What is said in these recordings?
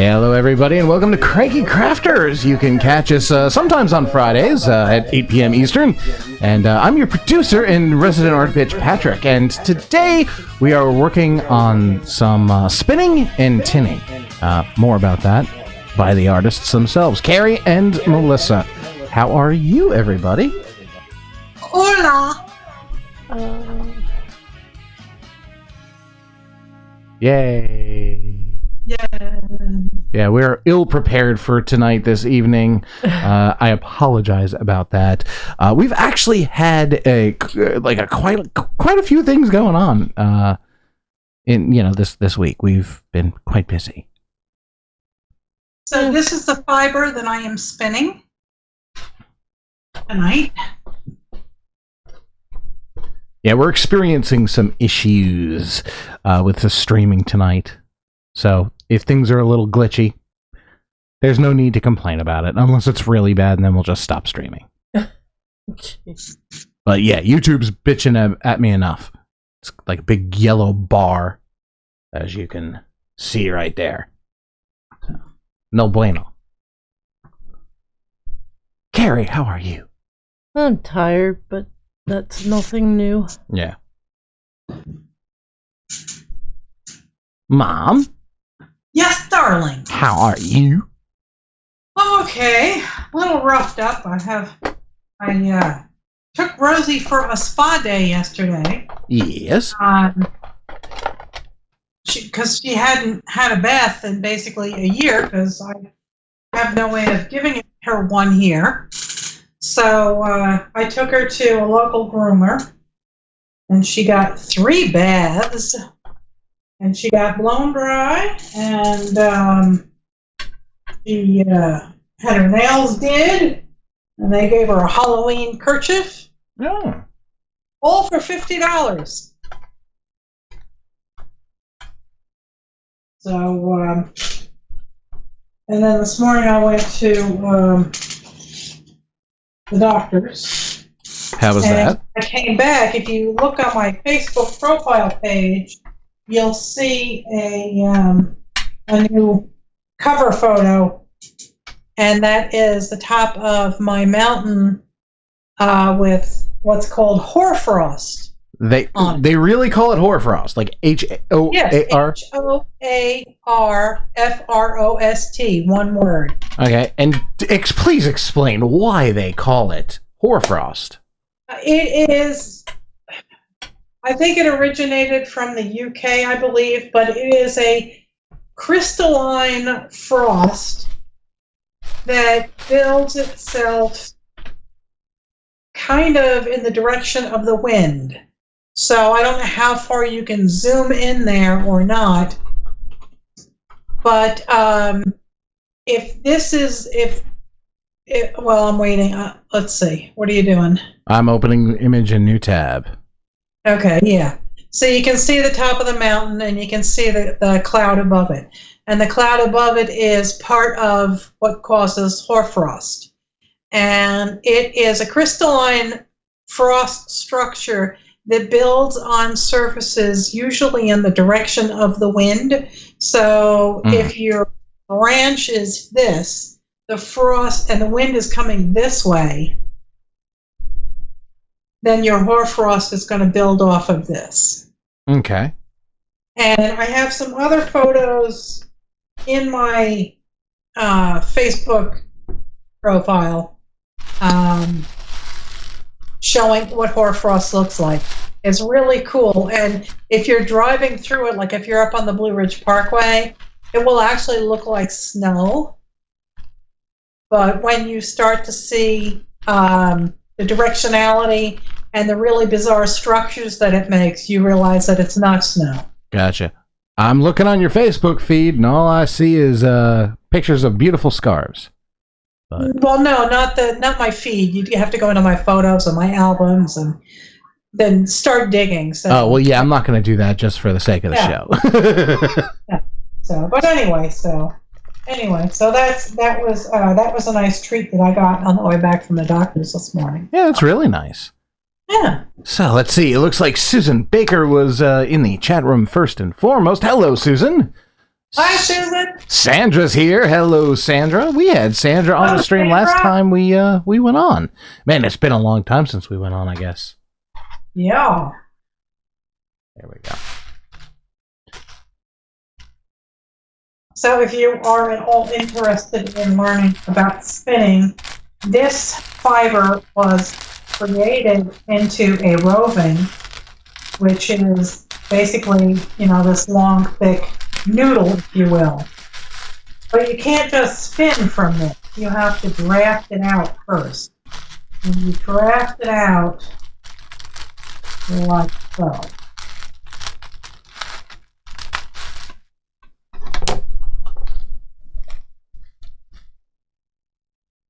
Hello, everybody, and welcome to Cranky Crafters. You can catch us sometimes on Fridays at 8 p.m. Eastern, and I'm your producer and resident art bitch, Patrick, and today we are working on some spinning and tinning. More about that by the artists themselves, Carrie and Melissa. How are you, everybody? Hola! Yay! Yeah, we're ill-prepared for tonight this evening. I apologize about that. We've actually had quite a few things going on in this week. We've been quite busy. So this is the fiber that I am spinning tonight. Yeah, we're experiencing some issues with the streaming tonight. So if things are a little glitchy, there's no need to complain about it, unless it's really bad, and then we'll just stop streaming. But yeah, YouTube's bitching at me enough. It's like a big yellow bar, as you can see right there. So, no bueno. Carrie, how are you? I'm tired, but that's nothing new. Yeah. Mom? Yes, darling. How are you? Okay, a little roughed up. I took Rosie for a spa day yesterday. Yes. Because she hadn't had a bath in basically a year, because I have no way of giving her one here. So I took her to a local groomer, and she got 3 baths, and she got blown dry, and she had her nails did, and they gave her a Halloween kerchief. Oh. All for $50. So, and then this morning I went to the doctor's. How was that? I came back. If you look on my Facebook profile page, you'll see a new cover photo, and that is the top of my mountain with what's called hoarfrost. They really call it hoarfrost, like H-O-A-R? Yes, H-O-A-R-F-R-O-S-T, one word. Okay, and please explain why they call it hoarfrost. It is, I think it originated from the UK, I believe, but it is a crystalline frost that builds itself kind of in the direction of the wind. So I don't know how far you can zoom in there or not, but well, I'm waiting. Let's see. What are you doing? I'm opening image in new tab. Okay, yeah. So you can see the top of the mountain, and you can see the cloud above it. And the cloud above it is part of what causes hoarfrost. And it is a crystalline frost structure that builds on surfaces usually in the direction of the wind. So if your branch is this, the frost and the wind is coming this way, then your hoarfrost is going to build off of this. Okay. And I have some other photos in my Facebook profile showing what hoarfrost looks like. It's really cool. And if you're driving through it, like if you're up on the Blue Ridge Parkway, it will actually look like snow. But when you start to see the directionality and the really bizarre structures that it makes, you realize that it's not snow. Gotcha. I'm looking on your Facebook feed, and all I see is pictures of beautiful scarves. But... Well, no, not my feed. You have to go into my photos and my albums and then start digging. So. Oh, well, yeah, I'm not going to do that just for the sake of the show. Yeah. So, but anyway, so that was a nice treat that I got on the way back from the doctor's this morning. Yeah, that's really nice. Yeah. So let's see. It looks like Susan Baker was in the chat room first and foremost. Hello, Susan. Hi, Susan. Sandra's here. Hello, Sandra. We had Sandra on the stream Sandra. last time we went on. Man, it's been a long time since we went on, I guess. Yeah. There we go. So if you are at all interested in learning about spinning, this fiber was created into a roving, which is basically, this long, thick noodle, if you will. But you can't just spin from it. You have to draft it out first. And you draft it out like so.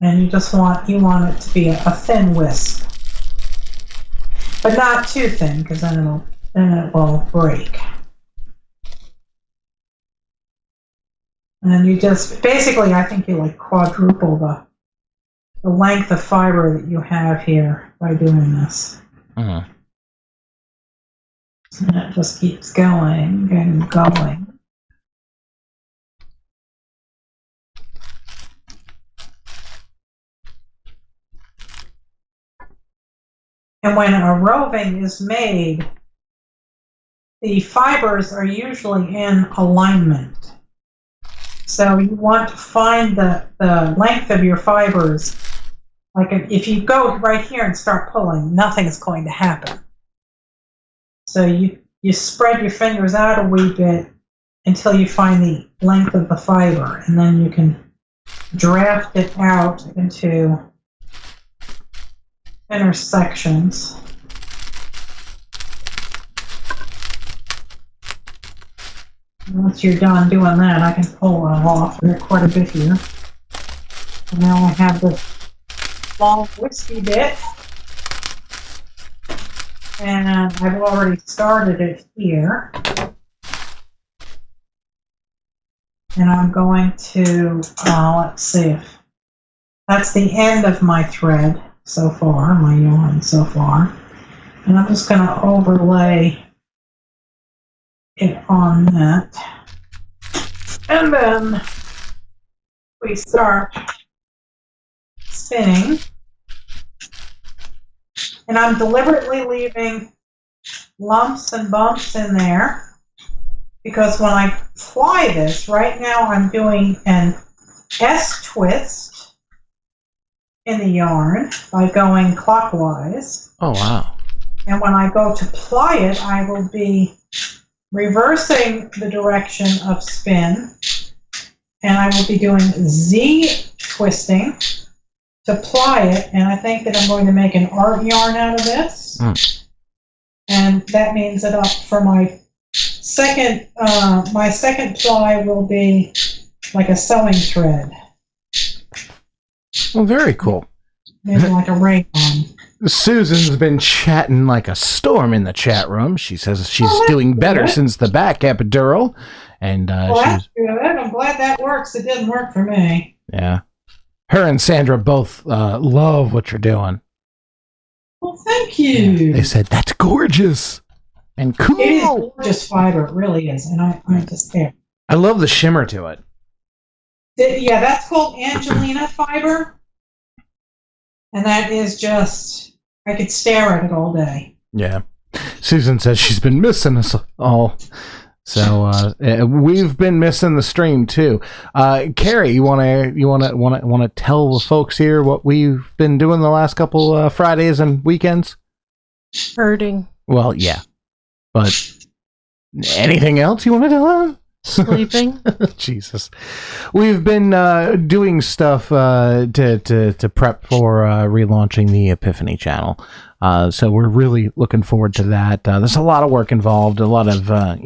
And you want it to be a thin wisp, but not too thin, because then it will break. And you just basically, I think you like quadruple the length of fiber that you have here by doing this. Mm-hmm. And it just keeps going and going. And when a roving is made, the fibers are usually in alignment. So you want to find the length of your fibers. Like if you go right here and start pulling, nothing's going to happen. So you spread your fingers out a wee bit until you find the length of the fiber, and then you can draft it out into intersections. Once you're done doing that, I can pull it off. There's quite a bit here. And now I have this long wispy bit. And I've already started it here. And I'm going to, let's see if that's the end of my thread so far, my yarn so far. And I'm just going to overlay it on that. And then we start spinning. And I'm deliberately leaving lumps and bumps in there because when I fly this, right now I'm doing an S twist in the yarn by going clockwise. Oh, wow. And when I go to ply it, I will be reversing the direction of spin, and I will be doing Z twisting to ply it, and I think that I'm going to make an art yarn out of this. And that means that for my second ply will be like a sewing thread. Well, very cool. Maybe like a ring-on. Susan's been chatting like a storm in the chat room. She says she's doing better since the back epidural. And that's good. I'm glad that works. It didn't work for me. Yeah. Her and Sandra both love what you're doing. Well, thank you. They said, that's gorgeous and cool. It is gorgeous fiber. It really is. And I just care. I love the shimmer to it. Yeah, that's called Angelina fiber. And that is just, I could stare at it all day. Yeah. Susan says she's been missing us all. So we've been missing the stream too. Carrie, you wanna tell the folks here what we've been doing the last couple Fridays and weekends? Hurting. Well, yeah. But anything else you want to tell them? Sleeping. Jesus. We've been doing stuff to prep for relaunching the Epiphany channel. So we're really looking forward to that. There's a lot of work involved, a lot of, a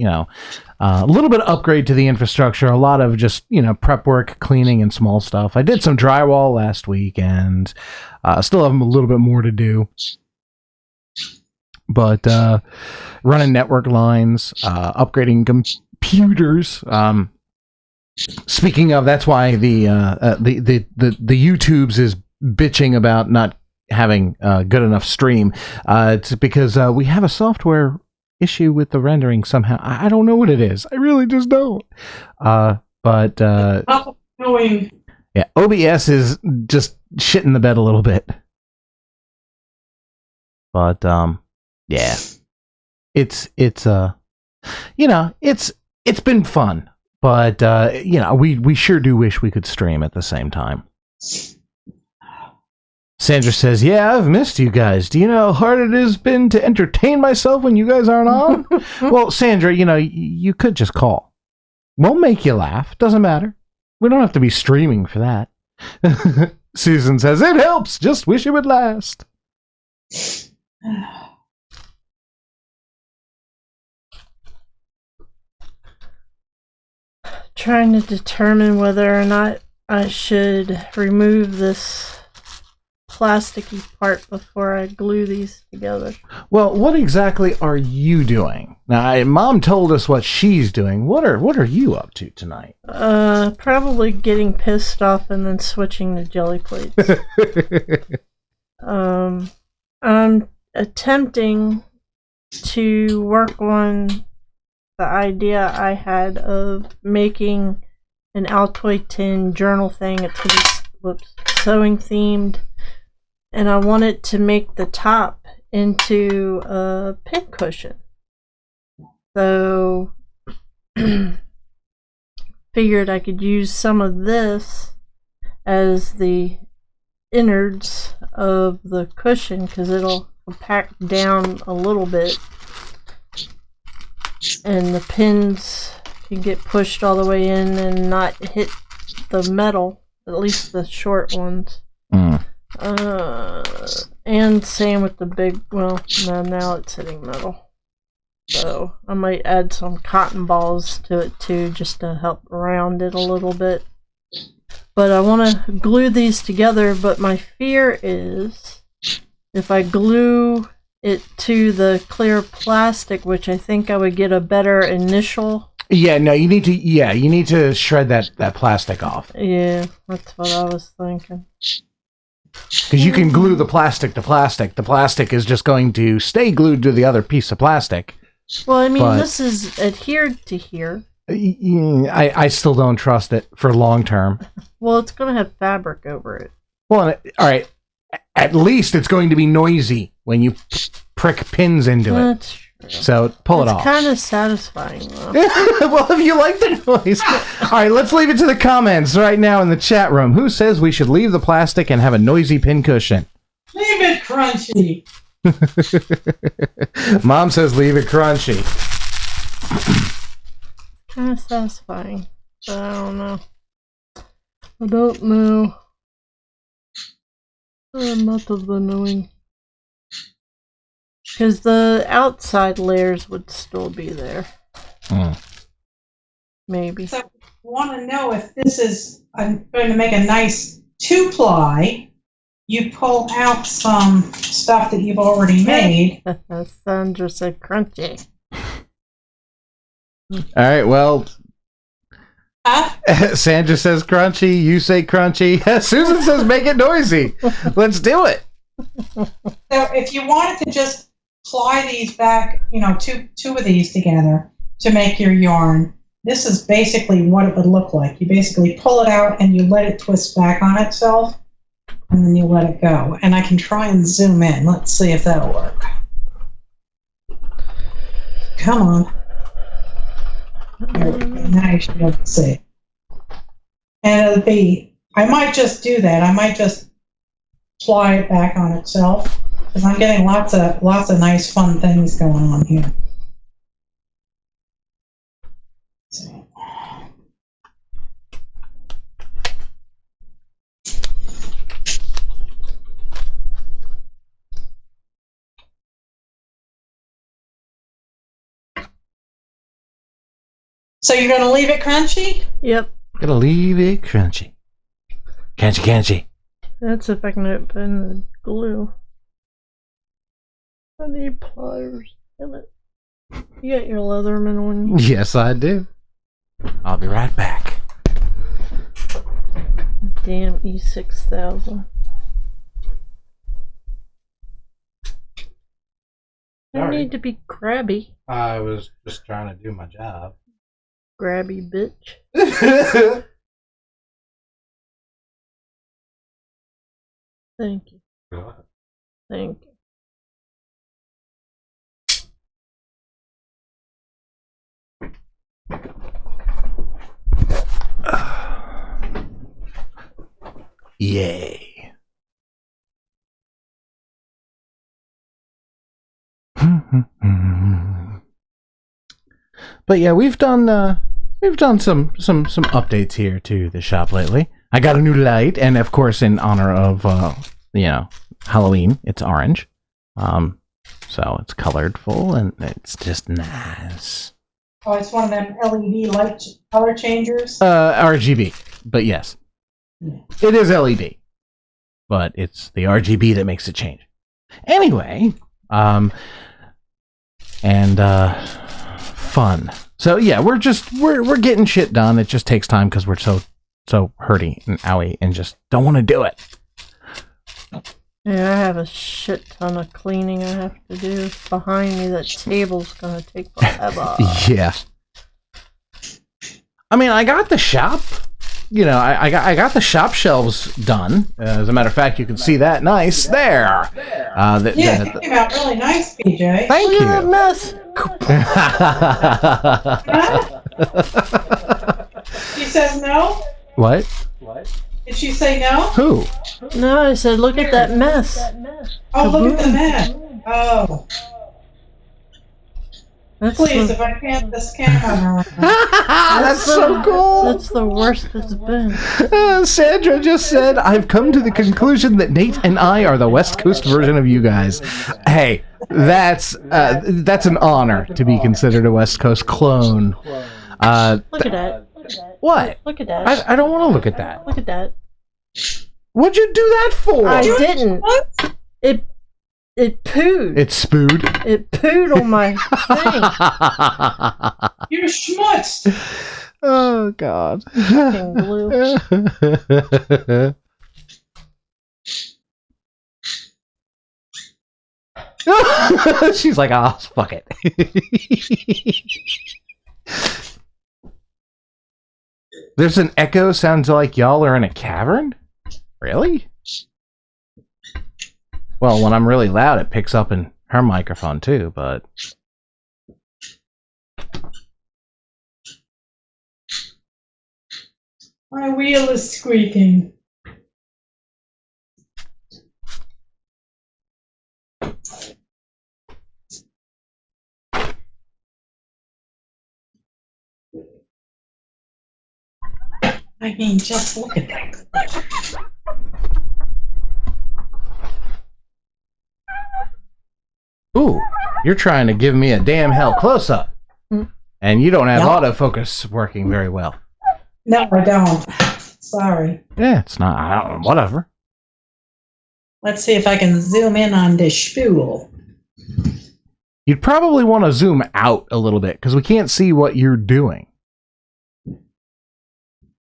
little bit of upgrade to the infrastructure, a lot of just, prep work, cleaning and small stuff. I did some drywall last week and still have a little bit more to do. But running network lines, upgrading computers. Speaking of, that's why the YouTubes is bitching about not having good enough stream. It's because we have a software issue with the rendering somehow. I don't know what it is. I really just don't. But Knowing. yeah, OBS is just shitting the bed a little bit. But yeah, it's it's been fun. But we sure do wish we could stream at the same time. Sandra says, "Yeah, I've missed you guys. Do you know how hard it has been to entertain myself when you guys aren't on?" Well, Sandra, you could just call. We'll make you laugh. Doesn't matter. We don't have to be streaming for that. Susan says, "It helps. Just wish it would last." Trying to determine whether or not I should remove this plasticky part before I glue these together. Well, what exactly are you doing? Now, Mom told us what she's doing. What are you up to tonight? Probably getting pissed off and then switching to jelly plates. I'm attempting to work on the idea I had of making an Altoid tin journal thing. It's sewing themed, and I wanted to make the top into a pin cushion. So figured I could use some of this as the innards of the cushion because it'll compact down a little bit, and the pins can get pushed all the way in and not hit the metal, at least the short ones. And same with the big, well, no, now it's hitting metal. So I might add some cotton balls to it too, just to help round it a little bit. But I want to glue these together, but my fear is if I glue it to the clear plastic, which I think I would get a better initial. Yeah, no, you need to shred that plastic off. Yeah, that's what I was thinking. Because you can glue the plastic to plastic. The plastic is just going to stay glued to the other piece of plastic. Well, I mean, this is adhered to here. I still don't trust it for long term. Well, it's going to have fabric over it. Well, all right. At least it's going to be noisy when you prick pins into it. That's true. So pull it off. It's kind of satisfying, though. Well, if you like the noise. All right, let's leave it to the comments right now in the chat room. Who says we should leave the plastic and have a noisy pin cushion? Leave it crunchy. Mom says leave it crunchy. Kind of satisfying, but I don't know. I don't know. I'm not of the knowing. Because the outside layers would still be there. Maybe. So I want to know if this is, I'm going to make a nice 2-ply. You pull out some stuff that you've already made. Sandra said crunchy. All right, well, Sandra says crunchy, you say crunchy. Susan says make it noisy. Let's do it. So if you wanted to just ply these back, two of these together to make your yarn, this is basically what it would look like. You basically pull it out and you let it twist back on itself, and then you let it go. And I can try and zoom in. Let's see if that'll work. Come on. There we go. Now you should be able to see. And it'll be, I might just do that. I might just ply it back on itself, because I'm getting lots of nice fun things going on here. So you're going to leave it crunchy? Yep. Gotta leave it crunchy. Crunchy. That's if I can open the glue. I need pliers. Damn it. You got your Leatherman on you? Yes, I do. I'll be right back. Damn E6000. All need to be crabby. I was just trying to do my job. Grabby bitch. Thank you. Thank you. Yay. But yeah, we've done some updates here to the shop lately. I got a new light, and of course, in honor of Halloween, it's orange. So it's colourful and it's just nice. Oh, it's one of them LED light color changers. RGB, but yes, it is LED, but it's the RGB that makes it change. Anyway, fun. So yeah, we're getting shit done. It just takes time because we're so hurty and owie and just don't want to do it. Yeah, I have a shit ton of cleaning I have to do behind me. That table's gonna take forever. Yeah. I mean, I got the shop. You know, I got the shop shelves done. As a matter of fact, you can see that nice there. It came out really nice, PJ. Thank Look you. at that mess. She says no? What? Did she say no? Who? No, I said, look at that mess. Oh, look at the map. Oh, That's please, the, if I can't this camera. That's so cool. That's the worst it's been. Sandra just said, I've come to the conclusion that Nate and I are the West Coast version of you guys. Hey, that's an honor to be considered a West Coast clone. Look at that. What? Look at that. I don't want to look at that. Look at that. What'd you do that for? I didn't. What? It pooed. It spooed. It pooed on my thing. You're schmutz. Oh, God. Fucking glue. She's like, oh, fuck it. There's an echo. Sounds like y'all are in a cavern? Really? Well, when I'm really loud, it picks up in her microphone too, but... My wheel is squeaking. I mean, just look at that. Ooh, you're trying to give me a damn hell close-up. And you don't have autofocus working very well. No, I don't. Sorry. Yeah, it's not. I don't know. Whatever. Let's see if I can zoom in on this spool. You'd probably want to zoom out a little bit because we can't see what you're doing.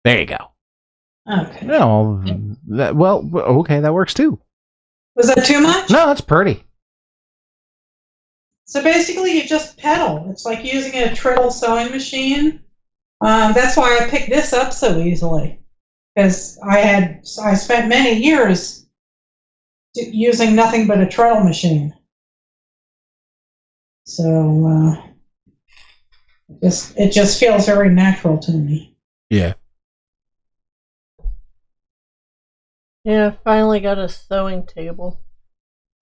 There you go. Okay. No, okay, that works too. Was that too much? No, that's pretty. So basically, you just pedal. It's like using a treadle sewing machine. That's why I picked this up so easily, because I spent many years using nothing but a treadle machine. So it just feels very natural to me. Yeah. Yeah, finally got a sewing table.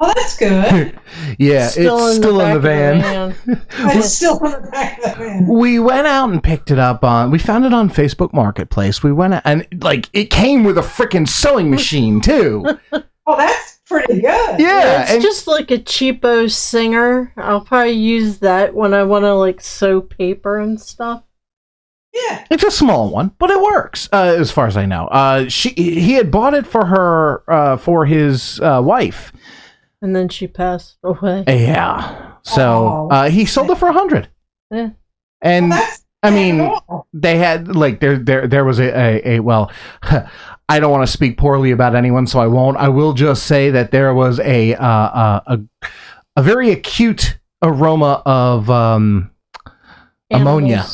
Oh, that's good. Yeah, it's still in the van. It's still in the back of the van. We went out and picked it up we found it on Facebook Marketplace. We went out and it came with a freaking sewing machine too. Oh, that's pretty good. Yeah. It's just like a cheapo Singer. I'll probably use that when I want to sew paper and stuff. Yeah. It's a small one, but it works, as far as I know. He had bought it for her, for his wife. And then she passed away. Yeah. So he sold it for $100. Yeah. And I mean, cool. they had there was a well, I don't want to speak poorly about anyone, so I won't. I will just say that there was a very acute aroma of ammonia.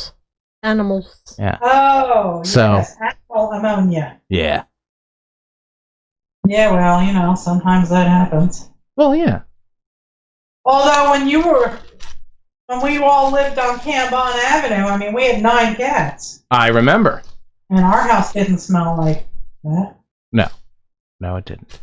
Animals. Yeah. Oh, So- yes, animal ammonia. Yeah. Yeah, well, sometimes that happens. Well, yeah. Although when we all lived on Cambon Avenue, I mean, we had 9 cats, I remember. and our house didn't smell like that. No, it didn't.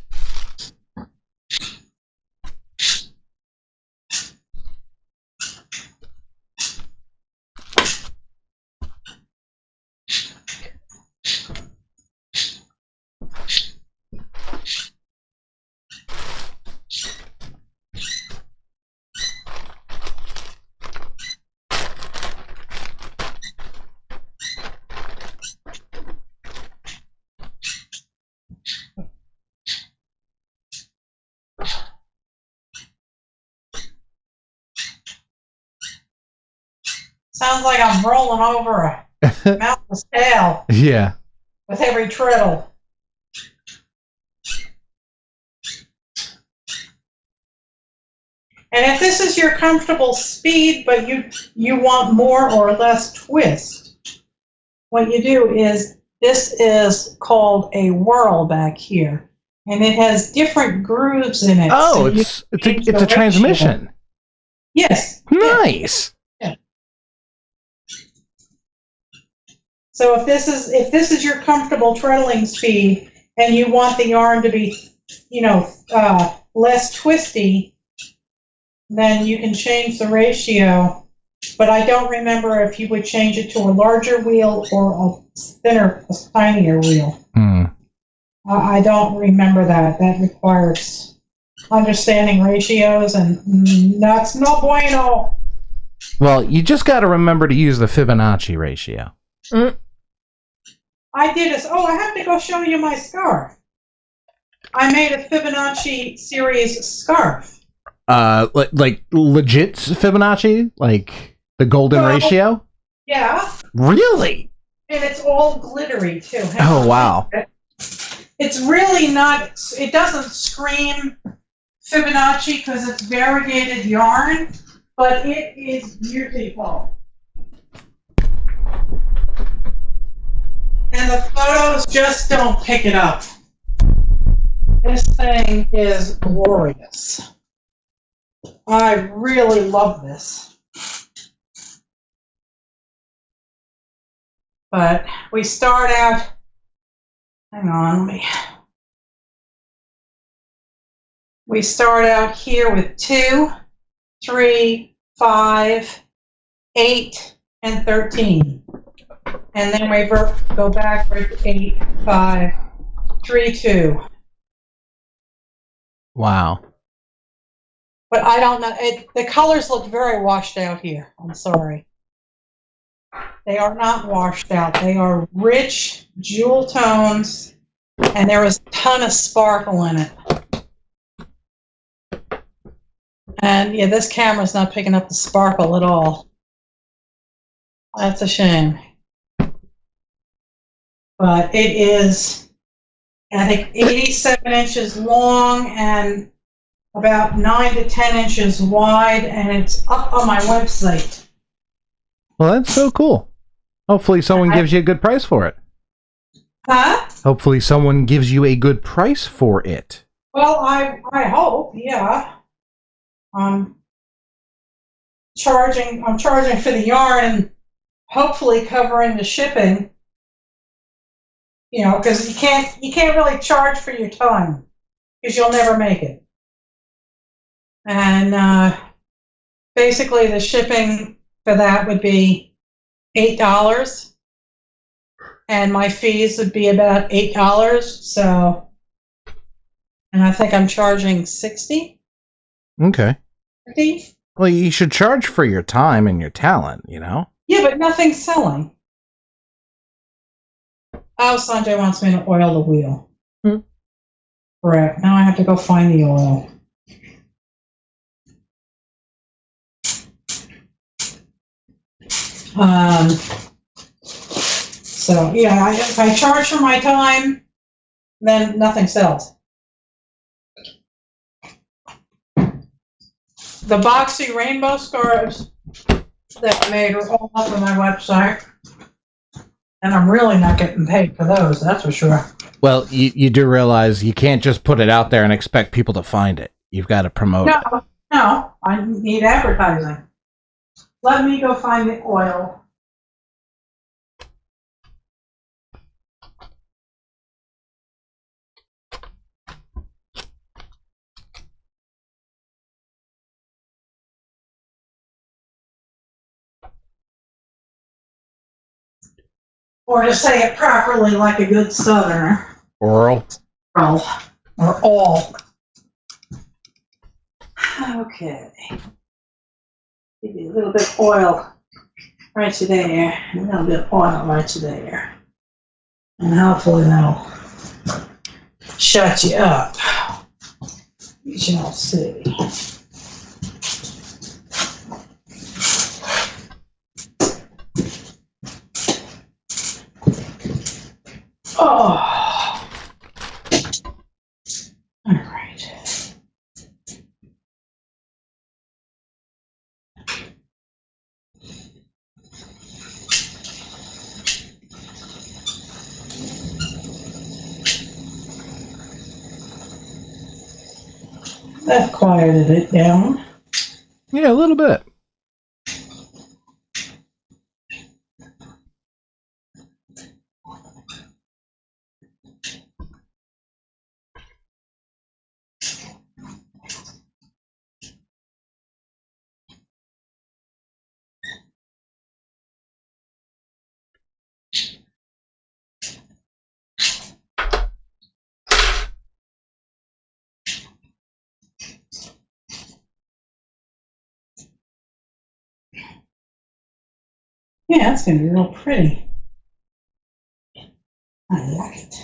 Sounds like I'm rolling over a mountain's tail Yeah. with every triddle. And if this is your comfortable speed, but you want more or less twist, what you do is, this is called a whirl back here, and it has different grooves in it. Oh, so you it's a change the ratio. transmission. Yes. Nice. So if this is your comfortable treadling speed, and you want the yarn to be, less twisty, then you can change the ratio. But I don't remember if you would change it to a larger wheel or a thinner, a tinier wheel. Hmm. I don't remember that. That requires understanding ratios, and that's no bueno. Well, you just got to remember to use the Fibonacci ratio. I did this. Oh, I have to go show you my scarf. I made a Fibonacci series scarf. Like legit Fibonacci, like the golden Well, ratio. Yeah, Really? and it's all glittery too. Hang Oh, on. wow. It's really not. It doesn't scream Fibonacci because it's variegated yarn, but it is beautiful. And the photos just don't pick it up. This thing is glorious. I really love this. But we start out, hang on, we start out here with 2, 3, 5, 8, and 13. And then we go backward, 8, 5, 3, 2. Wow. But I don't know, the colors look very washed out here. I'm sorry. They are not washed out. They are rich jewel tones, and there is a ton of sparkle in it. And yeah, this camera's not picking up the sparkle at all. That's a shame. But it is, I think, 87 inches long and about 9 to 10 inches wide, and it's up on my website. Well, that's so cool. Hopefully someone gives you a good price for it. Huh? Hopefully someone gives you a good price for it. Well, I hope, yeah. I'm charging for the yarn and hopefully covering the shipping. Because you can't really charge for your time because you'll never make it. And basically the shipping for that would be $8, and my fees would be about $8. So, and I think I'm charging $60. Okay. $50? Well, you should charge for your time and your talent, Yeah, but nothing's selling. Oh, Sanjay wants me to oil the wheel. Correct. Now I have to go find the oil. So, yeah, if I charge for my time, then nothing sells. The boxy rainbow scarves that I made are all up on my website. And I'm really not getting paid for those, that's for sure. Well, you do realize you can't just put it out there and expect people to find it. You've got to promote it. No, I need advertising. Let me go find the oil. Or to say it properly like a good southerner. Oral. Or all. Okay. Give you a little bit of oil right to there. A little bit of oil right to there. And hopefully that'll shut you up. You shall see. Oh. All right. That quieted it down. Yeah, a little bit. Yeah, that's going to be real pretty. I like it.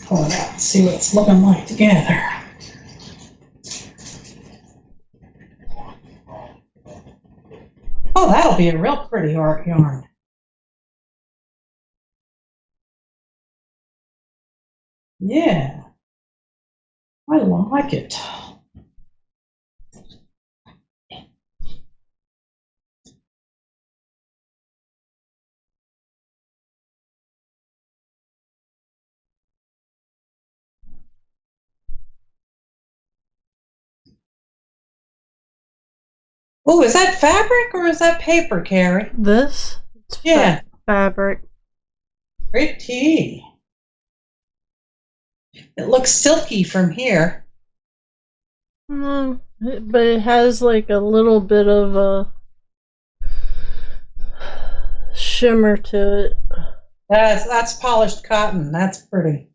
Pull it out and see what it's looking like together. Oh, that'll be a real pretty art yarn. Yeah, I like it. Oh, is that fabric or is that paper, Carrie? This? It's Yeah. Fabric. Pretty. It looks silky from here. No, but it has like a little bit of a shimmer to it. That's polished cotton. That's pretty.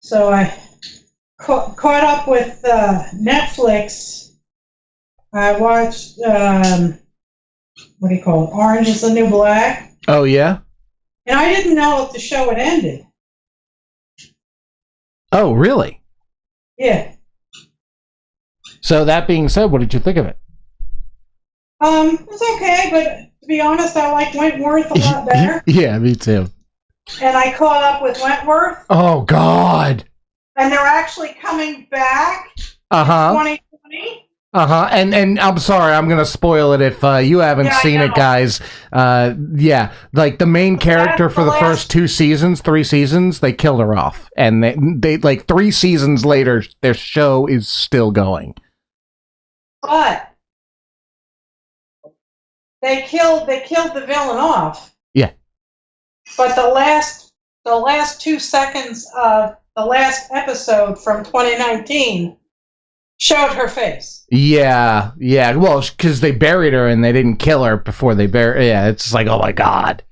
So I caught up with Netflix. I watched, what do you call it? Orange is the New Black. Oh, yeah? And I didn't know if the show had ended. Oh, really? Yeah. So that being said, what did you think of it? It was okay, but to be honest, I like Wentworth a lot better. Yeah, me too. And I caught up with Wentworth. Oh, God. And they're actually coming back Uh-huh. in 2020. Uh-huh. And I'm sorry, I'm going to spoil it if you haven't seen it, guys. Yeah, like the main character for the first 3 seasons, they killed her off. And they like 3 seasons later, their show is still going. But they killed the villain off. Yeah. But the last 2 seconds of the last episode from 2019 Showed her face. Yeah. Well, because they buried her and they didn't kill her before they buried. Yeah, it's like, oh my god,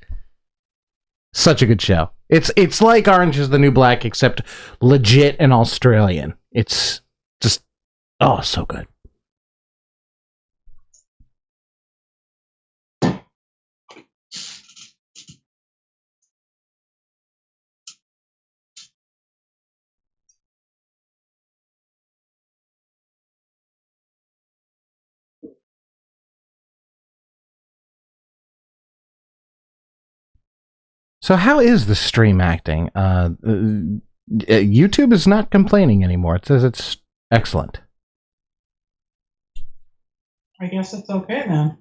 such a good show. It's like Orange is the New Black, except legit and Australian. It's just so good. So how is the stream acting? YouTube is not complaining anymore. It says it's excellent. I guess it's okay then.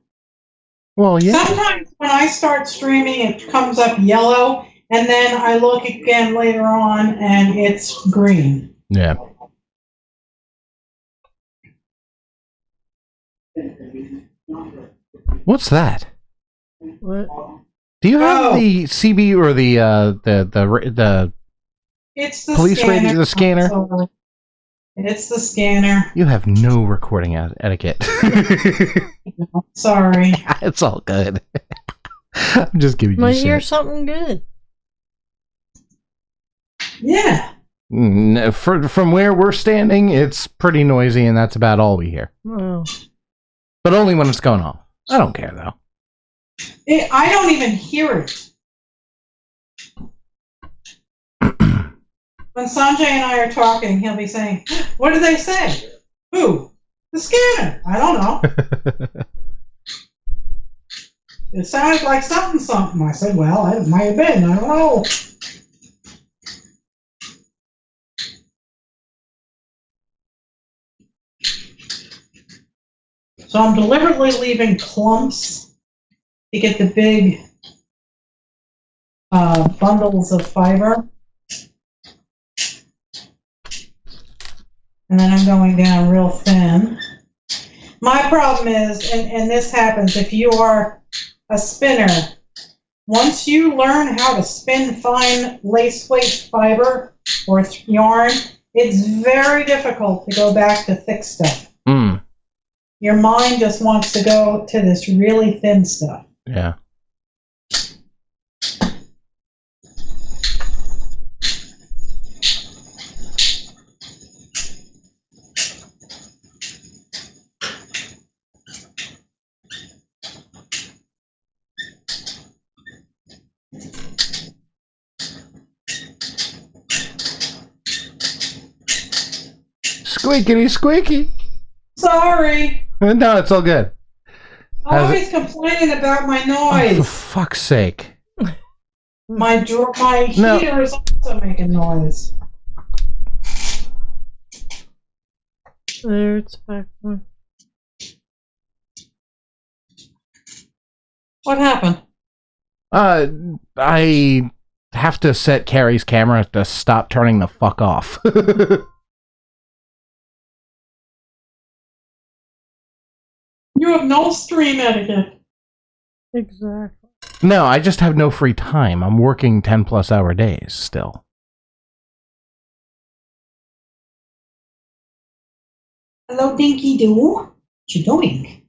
Well, yeah. Sometimes when I start streaming, it comes up yellow, and then I look again later on, and it's green. Yeah. What's that? What? Do you have the CB or the It's the police scanner. radio, the scanner? It's the scanner. You have no recording etiquette. Sorry. It's all good. I'm just giving Might you hear shit. something good. Yeah. From where we're standing, it's pretty noisy, and that's about all we hear. Oh. But only when it's going off. I don't care, though. I don't even hear it. When Sanjay and I are talking, he'll be saying, "What did they say? Who? The scanner. I don't know. It sounded like something. I said, well, it might have been. I don't know." So I'm deliberately leaving clumps to get the big bundles of fiber. And then I'm going down real thin. My problem is, and this happens if you are a spinner, once you learn how to spin fine lace weight fiber or yarn, it's very difficult to go back to thick stuff. Mm. Your mind just wants to go to this really thin stuff. Yeah. Squeaky squeaky. Sorry. No, it's all good. Always complaining about my Oh, for noise. fuck's sake. My heater is also making noise. There, it's back on. What happened? I have to set Carrie's camera to stop turning the fuck off. You have no stream etiquette. Exactly. No, I just have no free time. I'm working 10+ hour days still. Hello, Dinky Doo. What you doing?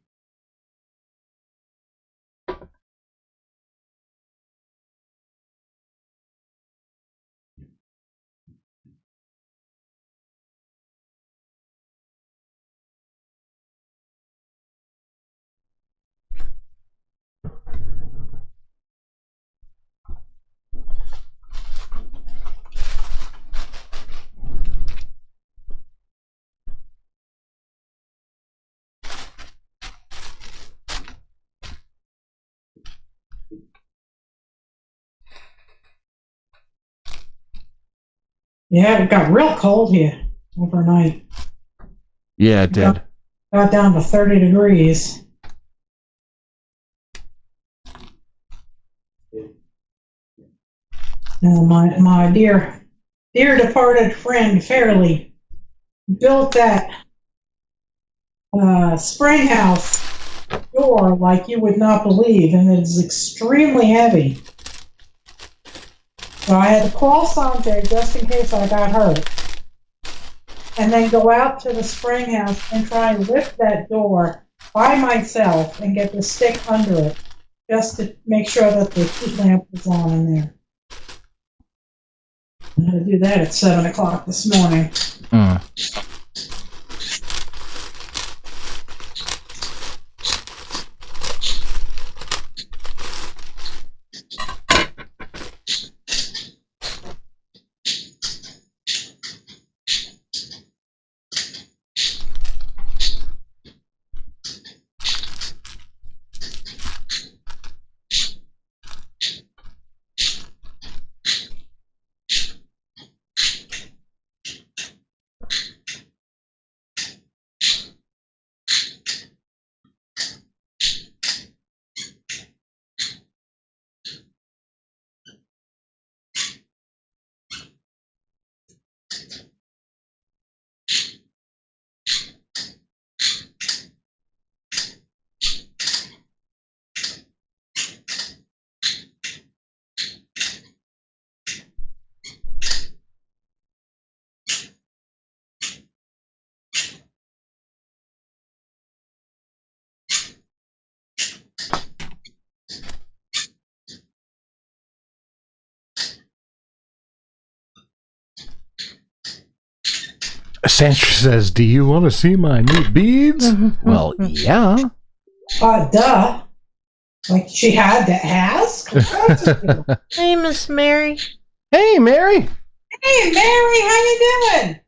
Yeah, it got real cold here overnight. Yeah, it did. Got down to 30 degrees. Now, my dear departed friend Fairley built that spring house door like you would not believe, and it's extremely heavy. So I had to call Sanjay just in case I got hurt. and then go out to the spring house and try and lift that door by myself and get the stick under it just to make sure that the heat lamp was on in there. I'm going to do that at 7 o'clock this morning. Sandra says, "Do you want to see my new beads?" Well, yeah. Duh. Like she had to ask? Hey, Miss Mary. Hey, Mary. Hey, Mary, how you doing?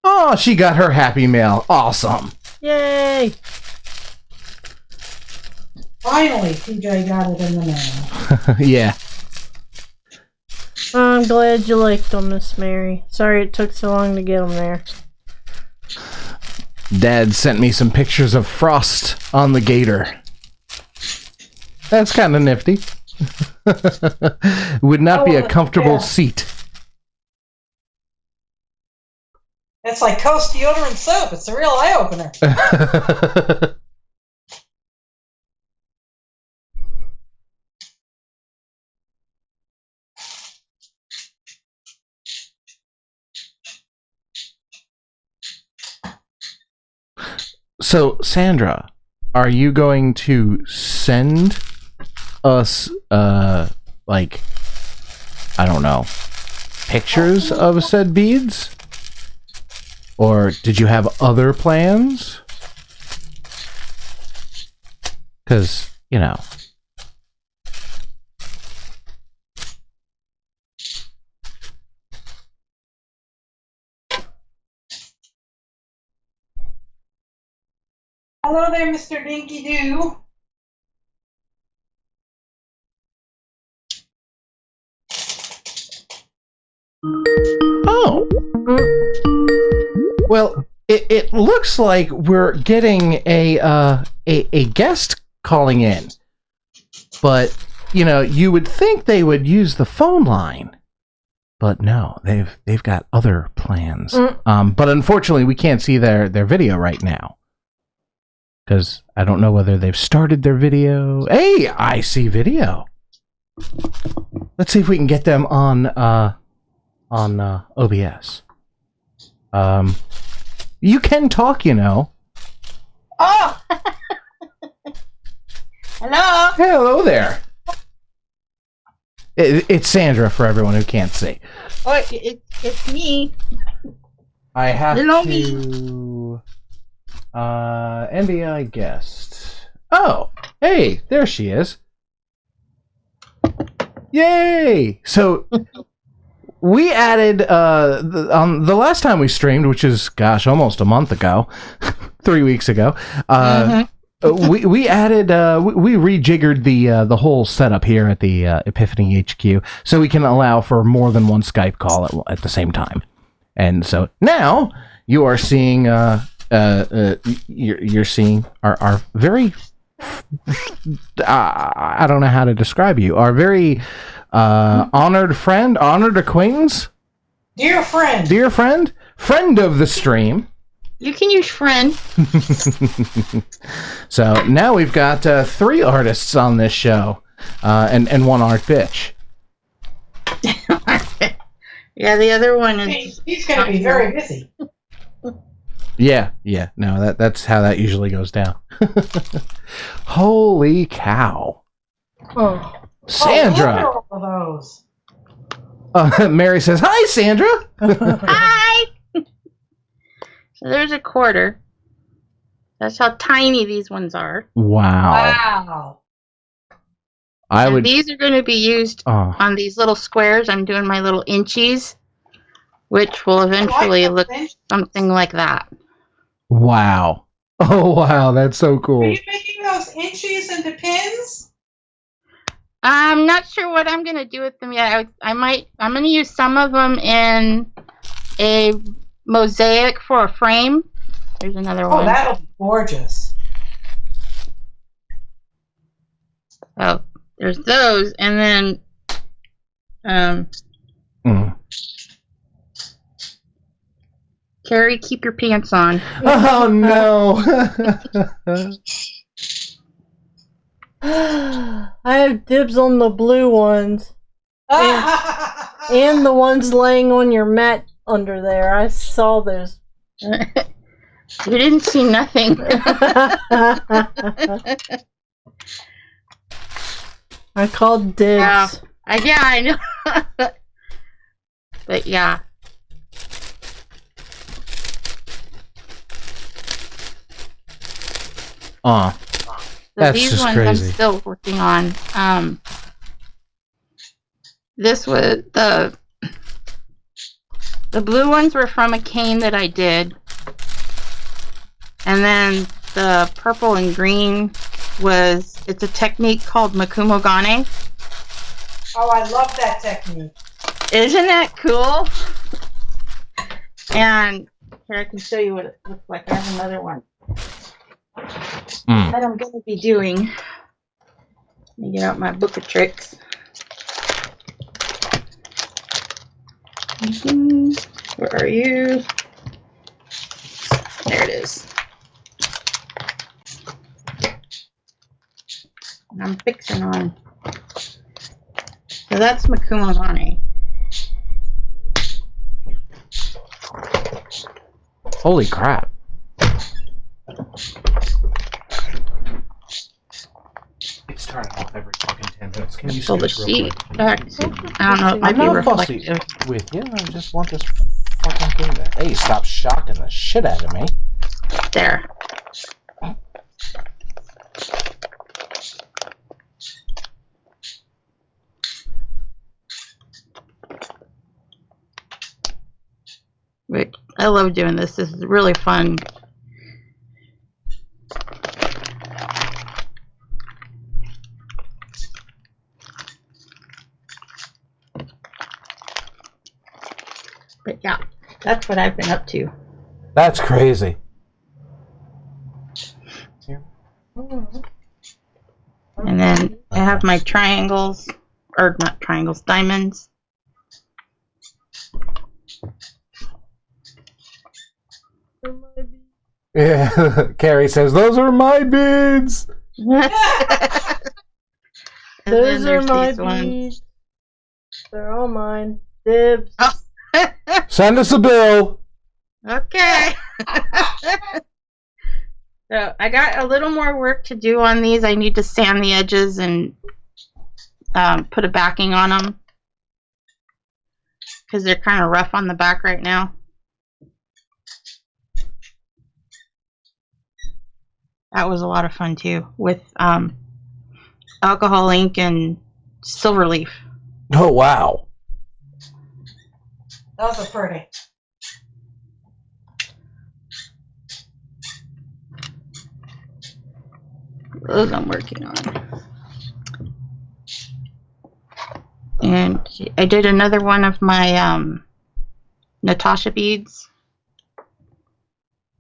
Oh, she got her happy mail. Awesome. Yay. Finally, TJ got it in the mail. Yeah. I'm glad you liked them, Miss Mary. Sorry it took so long to get them there. Dad sent me some pictures of frost on the gator. That's kind of nifty. Would not be a comfortable seat. It's like Coast deodorant soap. It's a real eye-opener. So, Sandra, are you going to send us, like, I don't know, pictures of said beads? Or did you have other plans? Because, you know. Hello there, Mr. Dinky Doo. Oh. Well, it looks like we're getting a guest calling in. But, you know, you would think they would use the phone line. But no, they've got other plans. But unfortunately, we can't see their video right now. Because I don't know whether they've started their video. Hey, I see video. Let's see if we can get them on OBS. You can talk, you know. Oh! Hello? Hello there. It's Sandra for everyone who can't see. Oh, it's me. I have Hello, to... NBI guest. Oh, hey, there she is. Yay! So... we added, on the last time we streamed, which is, gosh, almost a month ago, 3 weeks ago, we added, we rejiggered the whole setup here at the Epiphany HQ, so we can allow for more than one Skype call at the same time. And so now you are seeing, you're seeing our very, I don't know how to describe you, our very... honored friend, honored acquaintance, Dear friend friend of the stream. You can use friend. So now we've got 3 artists on this show, and 1 art bitch. Yeah, the other one is... He's going to be very busy. Yeah. No, that's how that usually goes down. Holy cow. Oh. Sandra! Oh, look at all of those. Mary says, "Hi, Sandra." Hi! So there's a quarter. That's how tiny these ones are. Wow. And these are going to be used Oh. on these little squares. I'm doing my little inchies, which will eventually look something like that. Wow. Oh, wow. That's so cool. Are you making those inchies into pins? I'm not sure what I'm going to do with them yet. I'm going to use some of them in a mosaic for a frame. There's another one. Oh, that'll be gorgeous. Oh, there's those, and then Carrie, keep your pants on. Oh no. I have dibs on the blue ones. And the ones laying on your mat under there. I saw those. You didn't see nothing. I called dibs. Yeah, I know. But yeah. So that's these just ones crazy. I'm still working on. This was the blue ones were from a cane that I did. And then the purple and green it's a technique called Makumogane. Oh, I love that technique. Isn't that cool? And here I can show you what it looks like. I have another one that I'm going to be doing. Let me get out my book of tricks. Where are you? There it is. And I'm fixing on. So that's Makumogane. Holy crap. It's turning off every fucking 10 minutes. Can you Pull the switch real sheet quick? back. I don't know, it might be reflective. With you. I just want this fucking thing to... Hey, stop shocking the shit out of me. There. Which I love doing this. This is really fun. But yeah, that's what I've been up to. That's crazy. And then I have my triangles, or not triangles, diamonds. Yeah, Carrie says, those are my beads. Those are my beads. They're all mine. Dibs. Oh. Send us a bill. Okay. So I got a little more work to do on these. I need to sand the edges and put a backing on them because they're kind of rough on the back right now. That was a lot of fun too with alcohol ink and silver leaf. Oh, wow. Those are pretty. Those I'm working on. And I did another one of my Natasha beads.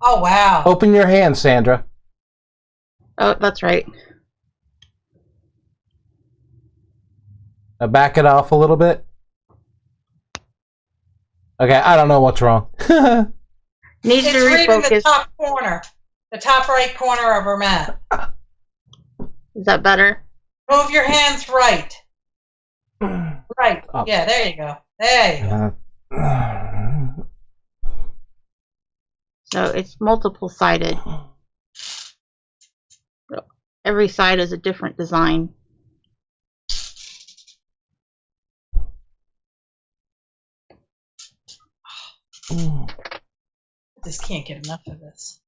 Oh, wow. Open your hand, Sandra. Oh, that's right. Now back it off a little bit. Okay, I don't know what's wrong. Needs It's to right in the refocus. top corner. The top right corner of her mat. Is that better? Move your hands right. Right. Up. Yeah, there you go. There you go. So it's multiple sided. Every side is a different design. Just can't get enough of this.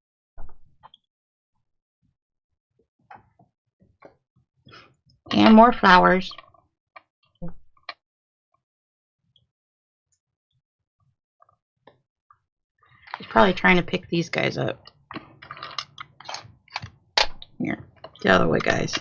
And more flowers. He's probably trying to pick these guys up. Here, the other way, guys.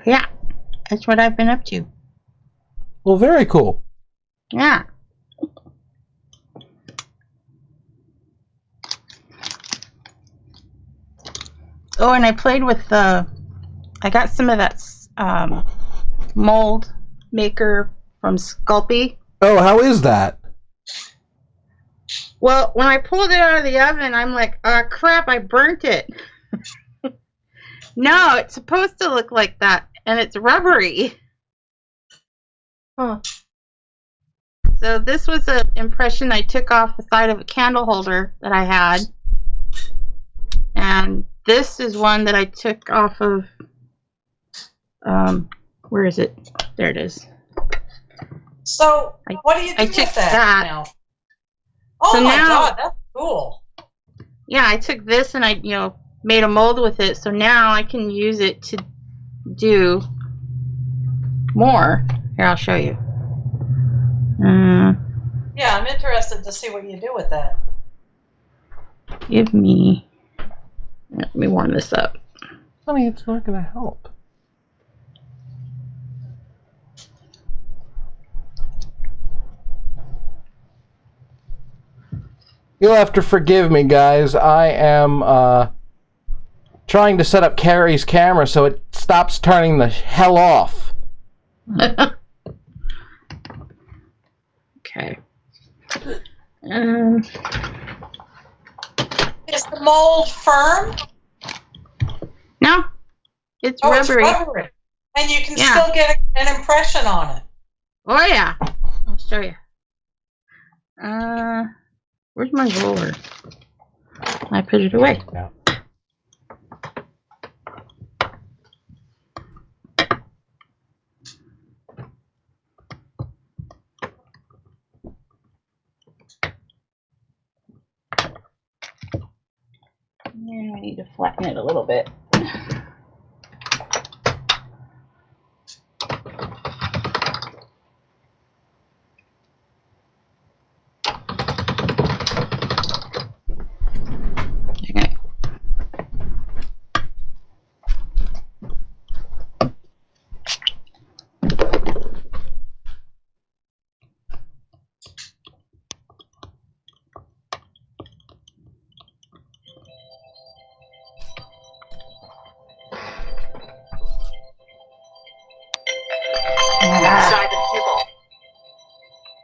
Yeah, that's what I've been up to. Well, very cool. Yeah. Oh, and I played with I got some of that mold maker from Sculpey. Oh, how is that? Well, when I pulled it out of the oven, I'm like, crap, I burnt it. No, it's supposed to look like that, and it's rubbery. Huh. So this was an impression I took off the side of a candle holder that I had. And this is one that I took off of, where is it? There it is. So, what do you do with that now? Oh so my God, that's cool. Yeah, I took this and I, made a mold with it, so now I can use it to do more. Here, I'll show you. Yeah, I'm interested to see what you do with that. Let me warm this up. Honey, it's not going to help. You'll have to forgive me, guys. I am trying to set up Carrie's camera so it stops turning the hell off. Okay. Is the mold firm? No. It's rubbery. It's rubbery. And you can still get an impression on it. Oh, yeah. I'll show you. Where's my roller? I put it away. Yeah. And I need to flatten it a little bit. Okay.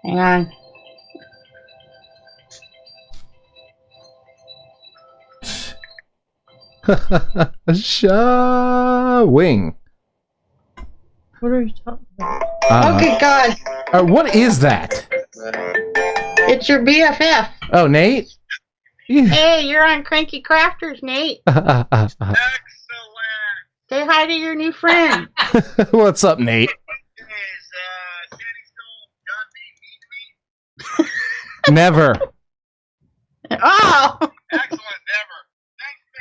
Hang on. Showing. What are you talking about? Oh, good God. What is that? It's your BFF. Oh, Nate? Hey, you're on Cranky Crafters, Nate. Excellent. Say hi to your new friend. What's up, Nate? Is Sandy still done being mean to me? Never. Oh! Excellent, never. Thanks for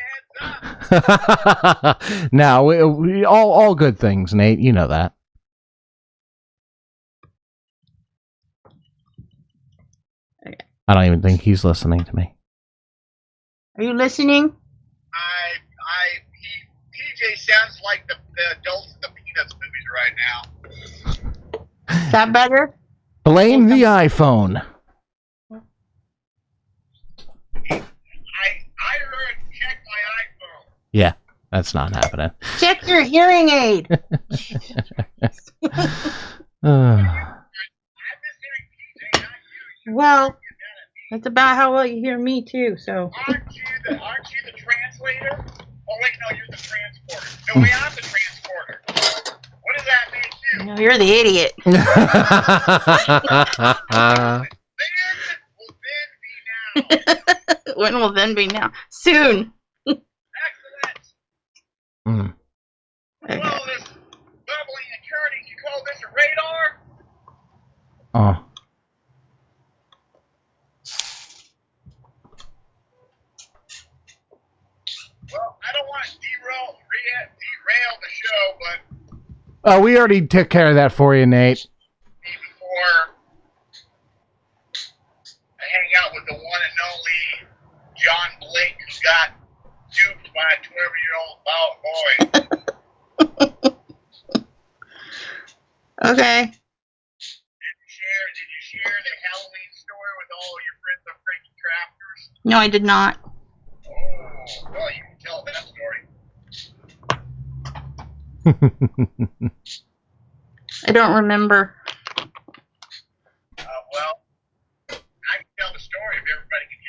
the heads up. Now, we all good things, Nate. You know that. Okay. I don't even think he's listening to me. Are you listening? PJ sounds like the adults in the Peanuts movies right now. Is that better? Blame the iPhone. I heard check my iPhone. Yeah, that's not happening. Check your hearing aid. I'm just hearing PJ, not you. Well, that's about how well you hear me too. So Aren't you the translator? Oh wait, no, you're the transporter. No, wait, I'm the transporter. What does that make you? no, you're the idiot. Then will then be now. When will then be now? Soon. Excellent. Mm. Okay. Well, this bubbling and turning, you call this a radar? Oh. Well, I don't want to derail the show, but Oh, we already took care of that for you, Nate. before I hang out with the one and only John Blake, who got duped by a 12-year-old boy. Okay. Did you share the Halloween story with all your friends on Cranky Crafters? No, I did not. Oh, well, you can tell that story. I don't remember. Well, I can tell the story if everybody can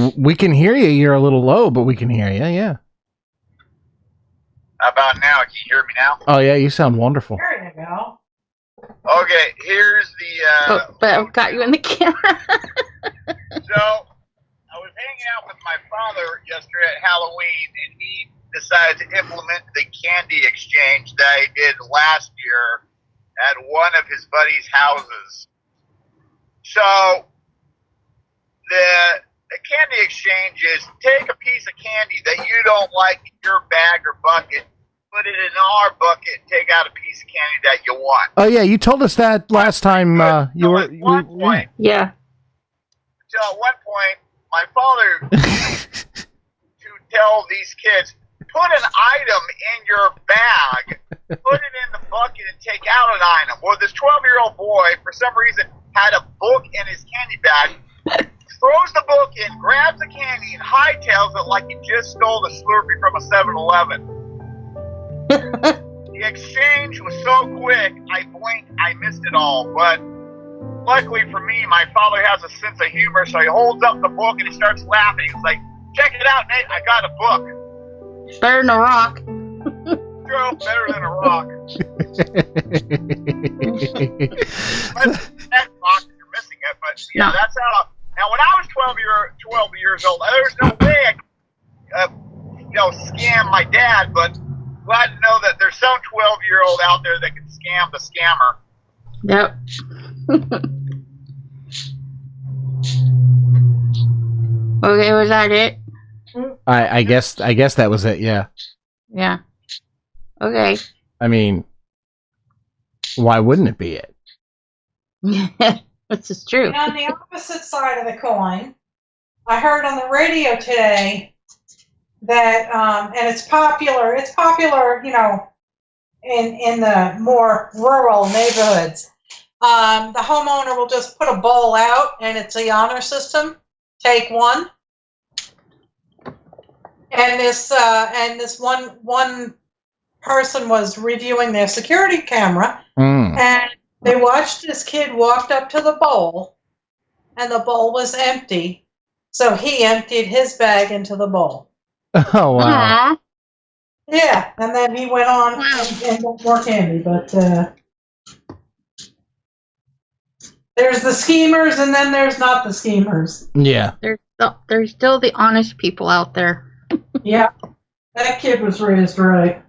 hear me. We can hear you. You're a little low, but we can hear you. Yeah. How about now? Can you hear me now? Oh yeah, you sound wonderful. There you go. Okay, here's the. Oh, but I've got you in the camera. So, I was hanging out with my father yesterday at Halloween, and he decided to implement the candy exchange that he did last year at one of his buddies' houses. So, the candy exchange is take a piece of candy that you don't like in your bag or bucket, put it in our bucket, and take out a piece of candy that you want. Oh yeah, you told us that last time you were. At one point, Yeah. so at one point, my father to tell these kids, put an item in your bag, put it in the bucket, and take out an item. Well, this 12-year-old boy, for some reason, had a book in his candy bag, throws the book in, grabs the candy, and hightails it like he just stole the Slurpee from a 7-Eleven. The exchange was so quick, I blinked, I missed it all. But luckily for me, my father has a sense of humor, so he holds up the book and he starts laughing. He's like, check it out, Nate, I got a book. Better than a rock. True, better than a rock. But that rock, you're missing it, but yeah, No. that's how. Now, when I was 12 years old, there's no way I could, scam my dad, but glad to know that there's some 12-year-old out there that can scam the scammer. Yep. Okay, was that it? I guess that was it. Yeah. Yeah. Okay. I mean, why wouldn't it be it? This is true. And on the opposite side of the coin, I heard on the radio today that, and it's popular, in the more rural neighborhoods. The homeowner will just put a bowl out, and it's a honor system. Take one. And this one person was reviewing their security camera, and they watched this kid walk up to the bowl, and the bowl was empty. So he emptied his bag into the bowl. Oh wow. Aw. Yeah, and then he went on and got more candy. But there's the schemers, and then there's not the schemers. Yeah. There's still the honest people out there. Yeah, that kid was raised right.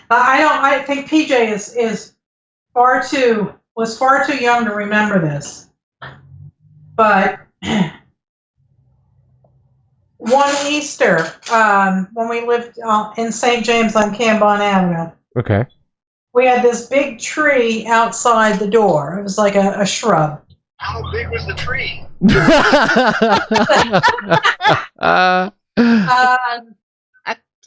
I think PJ is far too young to remember this. But one Easter, when we lived in St. James on Cambon Avenue, Okay. we had this big tree outside the door. It was like a shrub. How big was the tree?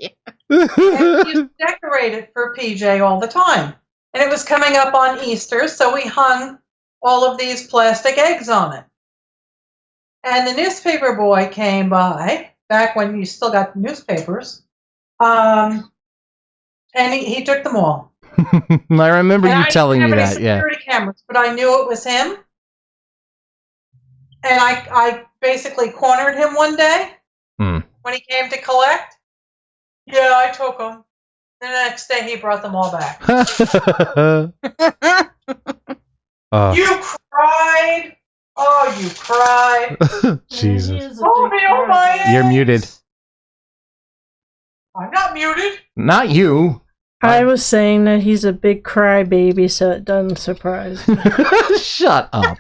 And we used to decorate it for PJ all the time. And it was coming up on Easter, so we hung all of these plastic eggs on it. And the newspaper boy came by, back when you still got newspapers, and he took them all. I remember And you I telling didn't me have that, any yeah. security cameras, but I knew it was him. And I basically cornered him one day when he came to collect. Yeah, I took them. The next day, he brought them all back. You cried. Oh, you cried. Jesus. Oh my You're muted. I'm not muted. Not you. I was saying that he's a big crybaby, so it doesn't surprise me. Shut up.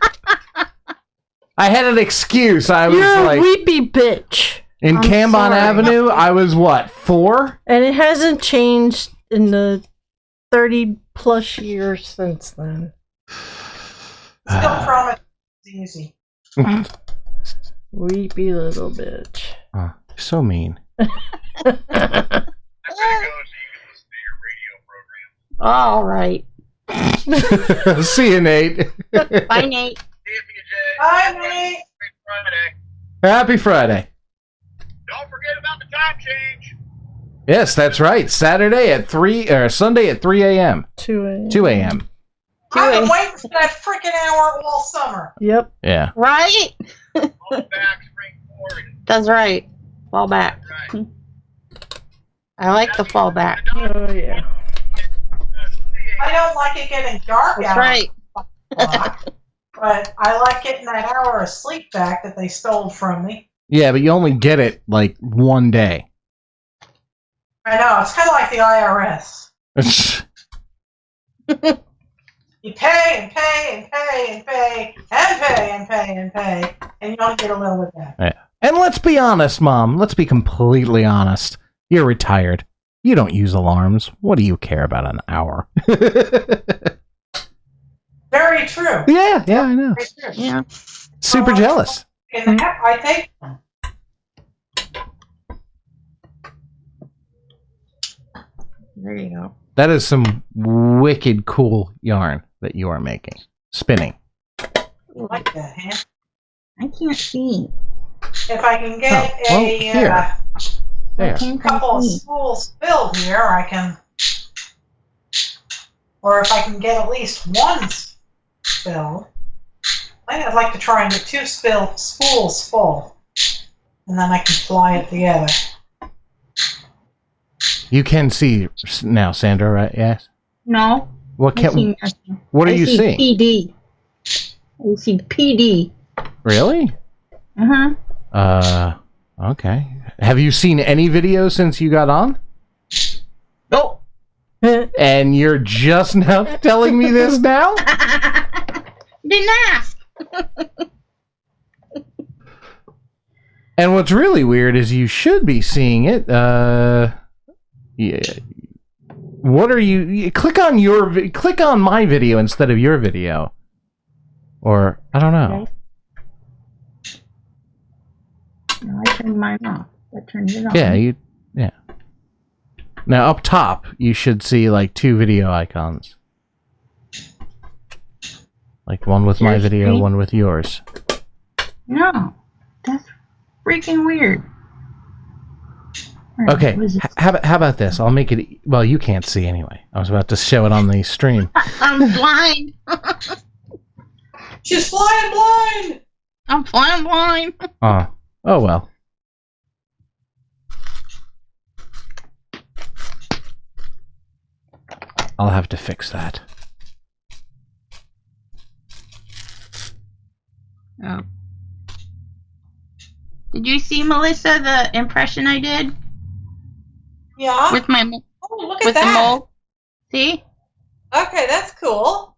I had an excuse. I was You're like, a weepy bitch. in I'm Cambon sorry. Avenue, I was what, 4? And it hasn't changed in the 30 plus years since then. Still promise it's easy. Weepy little bitch. Oh, so mean. I'm gonna go so you can listen to your radio program. All right. See you, Nate. Bye, Nate. See you, PJ. Bye, Nate. Happy Friday. Happy Friday. Don't forget about the time change. Yes, that's right. Saturday at 3, or Sunday at 3 a.m. 2 a.m. 2 a.m. I've been waiting for that freaking hour all summer. Yep. Yeah. Right? Fall back, spring forward. That's right. Fall back. Right. I like the fall back. Oh, yeah. I don't like it getting dark That's out. right. But I like getting that hour of sleep back that they stole from me. Yeah, but you only get it like one day. I know, it's kind of like the IRS. You pay and pay and pay and pay and pay and pay and pay, and you don't get a little with that. Yeah. And let's be honest, Mom. Let's be completely honest. You're retired. You don't use alarms. What do you care about an hour? Very true. Yeah, I know. Very true. Yeah. Super jealous. In that, I take them. There you go. That is some wicked cool yarn that you are making. Spinning. Like that, huh? I can't see. If I can get well, a here. There. couple of spools filled here, I can, or if I can get at least one spill. I think I'd like to try and get 2 spools full, and then I can fly it together. You can see now, Sandra, right? Yes. No. What I can? see nothing. What are I you see seeing? PD. I see PD. Really? Uh-huh. Okay. Have you seen any videos since you got on? Oh. And you're just now telling me this now? Didn't ask. And what's really weird is you should be seeing it. Yeah. What are you? Click on my video instead of your video, or I don't know. Okay. No, I turned mine off. I turned it on. Yeah. Now up top, you should see like 2 video icons, like one with my Your video, screen? one with yours. No, that's freaking weird. Okay, What is it? how about this? I'll make it. Well, you can't see anyway. I was about to show it on the stream. I'm blind. She's flying blind! I'm flying blind. Oh well. I'll have to fix that. Oh. Did you see, Melissa, the impression I did Yeah. with my Oh, look at with the that. mold? See? Okay, that's cool.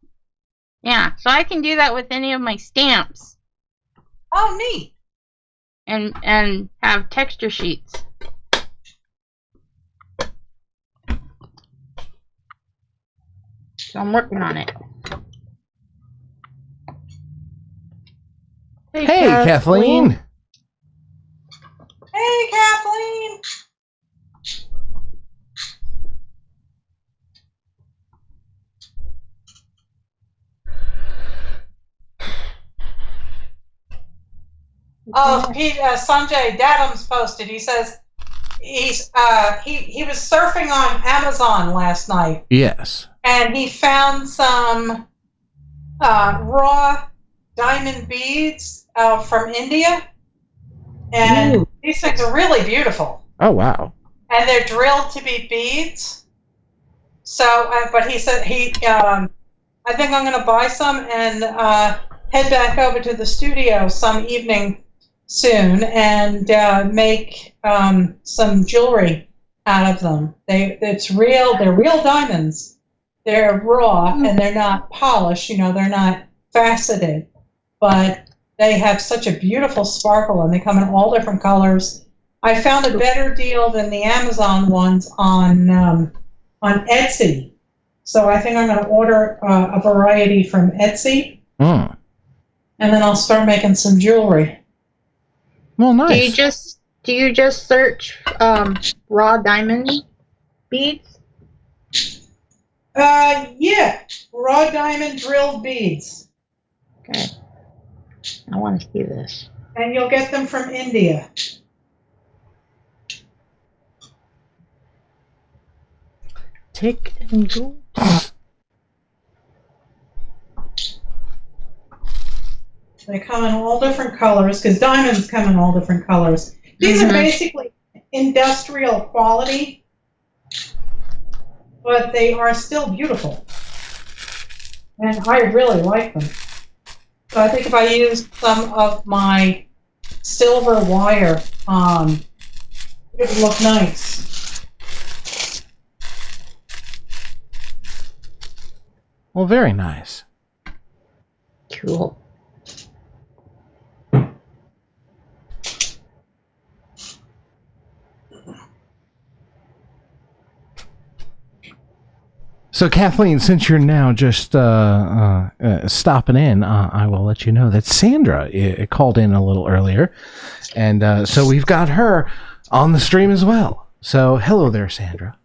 Yeah. So I can do that with any of my stamps Oh, neat. and have texture sheets. So I'm working on it. Hey, Kathleen. Hey, Kathleen. Oh, Sanjay Dadams posted. He says he was surfing on Amazon last night. Yes. And he found some raw diamond beads from India, and these things are really beautiful. Oh wow! And they're drilled to be beads. So, but he said I think I'm going to buy some and head back over to the studio some evening soon and make some jewelry out of them. They're real diamonds. They're raw and they're not polished. They're not faceted, but they have such a beautiful sparkle, and they come in all different colors. I found a better deal than the Amazon ones on Etsy. So I think I'm going to order a variety from Etsy, and then I'll start making some jewelry. Well, nice. Do you just search raw diamond beads? Yeah, raw diamond drilled beads. Okay. I want to see this. And you'll get them from India. Tick and go. They come in all different colors, because diamonds come in all different colors. These are basically industrial quality, but they are still beautiful. And I really like them. So I think if I use some of my silver wire, it would look nice. Well, very nice. Cool. So, Kathleen, since you're now just stopping in, I will let you know that Sandra called in a little earlier. And so we've got her on the stream as well. So, hello there, Sandra.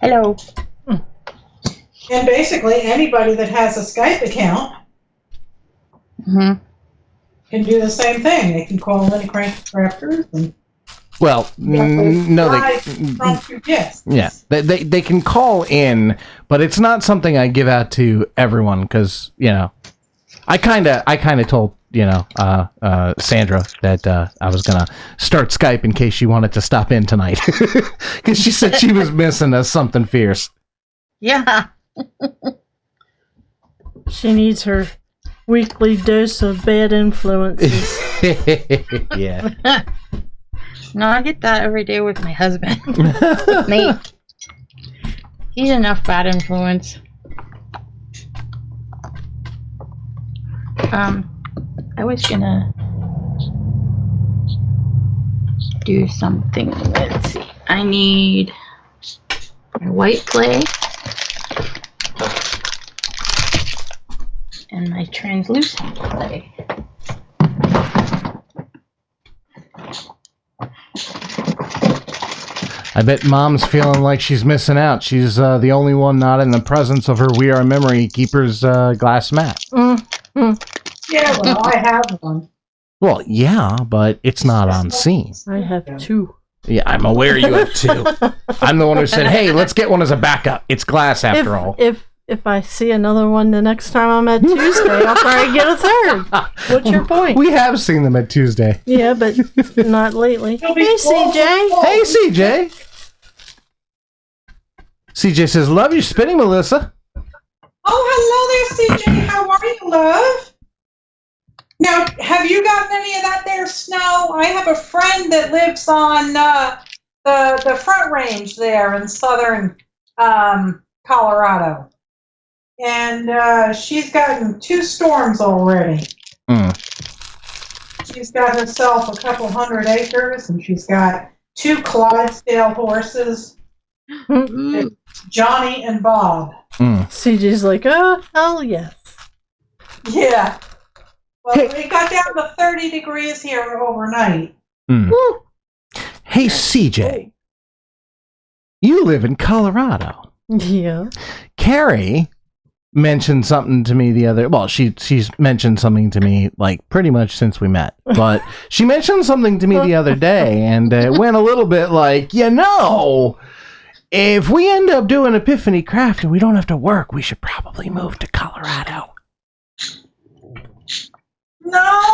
Hello. And basically, anybody that has a Skype account can do the same thing. They can call in Cranky Crafters and well, no, they can call in, but it's not something I give out to everyone because I kind of told Sandra that I was gonna start Skype in case she wanted to stop in tonight because she said she was missing us something fierce. Yeah. She needs her weekly dose of bad influences. Yeah. No, I get that every day with my husband. Nate. He's enough bad influence. I was gonna do something. Let's see. I need my white clay and my translucent clay. I bet Mom's feeling like she's missing out. She's the only one not in the presence of her We Are Memory Keeper's glass mat. Yeah, well, I have one. Well, yeah, but it's not on scene. I have two. Yeah, I'm aware you have two. I'm the one who said, hey, let's get one as a backup. It's glass after all. If I see another one the next time I'm at Tuesday, I'll probably get a third. What's your point? We have seen them at Tuesday. Yeah, but not lately. Hey, CJ. Hey, CJ. CJ says, love your spinning, Melissa. Oh, hello there, CJ. How are you, love? Now, have you gotten any of that there snow? I have a friend that lives on the Front Range there in southern Colorado. And she's gotten 2 storms already. She's got herself a couple 100 acres, and she's got 2 Clydesdale horses, Johnny and Bob. CJ's like, oh, hell yes. Yeah. Well, it got down to 30 degrees here overnight. Hey, CJ. You live in Colorado. Yeah. Carrie mentioned something to me the other. Well, she's mentioned something to me like pretty much since we met. But she mentioned something to me the other day, and it went a little bit like, if we end up doing Epiphany Craft and we don't have to work, we should probably move to Colorado. No,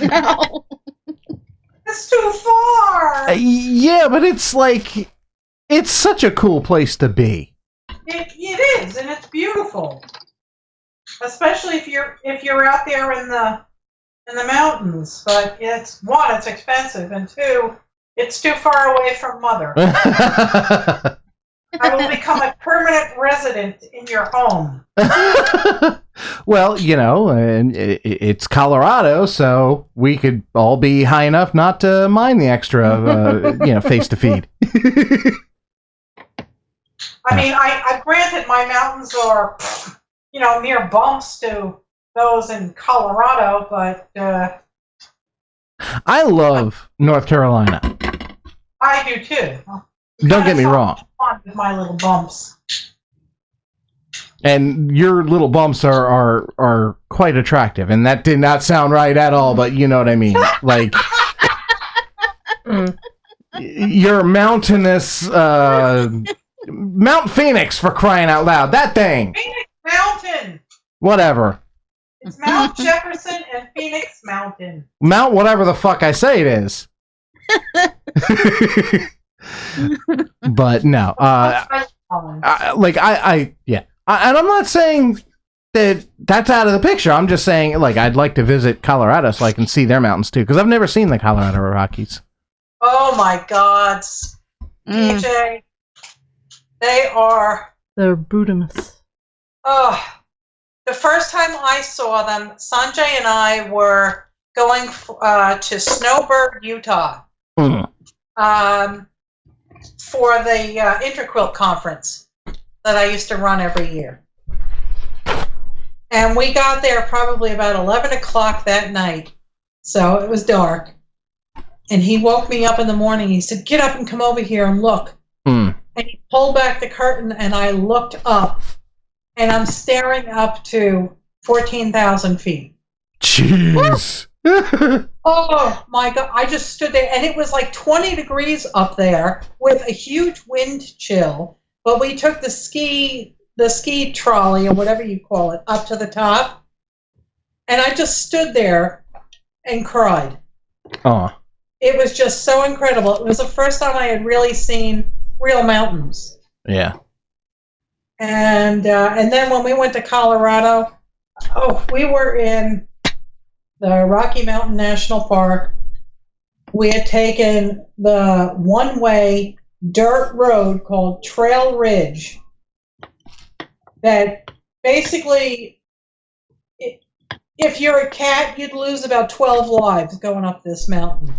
No. it's too far. Yeah, but it's like it's such a cool place to be. It is, and it's beautiful, especially if you're out there in the mountains. But it's expensive, and two, it's too far away from Mother. I will become a permanent resident in your home. Well, it's Colorado, so we could all be high enough not to mind the extra, face to feed. I mean, I granted my mountains are, mere bumps to those in Colorado, but I love North Carolina. I do too. Don't get me wrong. Fun with my little bumps. And your little bumps are quite attractive, and that did not sound right at all, but you know what I mean. Like, your mountainous, Mount Phoenix, for crying out loud. That thing. Phoenix Mountain. Whatever. It's Mount Jefferson and Phoenix Mountain. Mount whatever the fuck I say it is. But no. And I'm not saying that that's out of the picture. I'm just saying, like, I'd like to visit Colorado so I can see their mountains too, because I've never seen the Colorado Rockies. Oh my God, DJ, They're Buddhist. Oh, the first time I saw them, Sanjay and I were going to Snowbird, Utah, for the Interquilt conference that I used to run every year. And we got there probably about 11 o'clock that night, so it was dark. And he woke me up in the morning. He said, "Get up and come over here and look." And he pulled back the curtain, and I looked up, and I'm staring up to 14,000 feet. Jeez. Oh my God, I just stood there, and it was like 20 degrees up there with a huge wind chill, but we took the ski trolley, or whatever you call it, up to the top, and I just stood there and cried. Oh. It was just so incredible. It was the first time I had really seen real mountains. Yeah. And then when we went to Colorado, we were in the Rocky Mountain National Park. We had taken the one-way dirt road called Trail Ridge that basically, if you're a cat, you'd lose about 12 lives going up this mountain.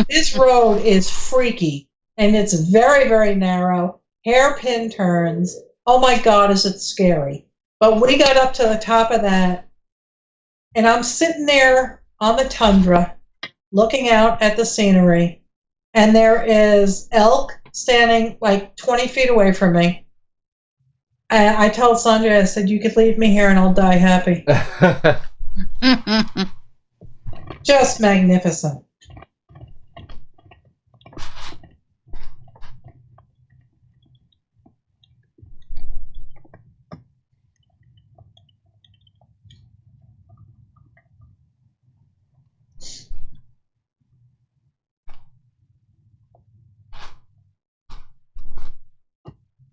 This road is freaky, and it's very, very narrow, hairpin turns. Oh my God, is it scary. But we got up to the top of that, and I'm sitting there on the tundra looking out at the scenery, and there is elk standing like 20 feet away from me. And I told Sanjay, I said, "You could leave me here and I'll die happy." Just magnificent.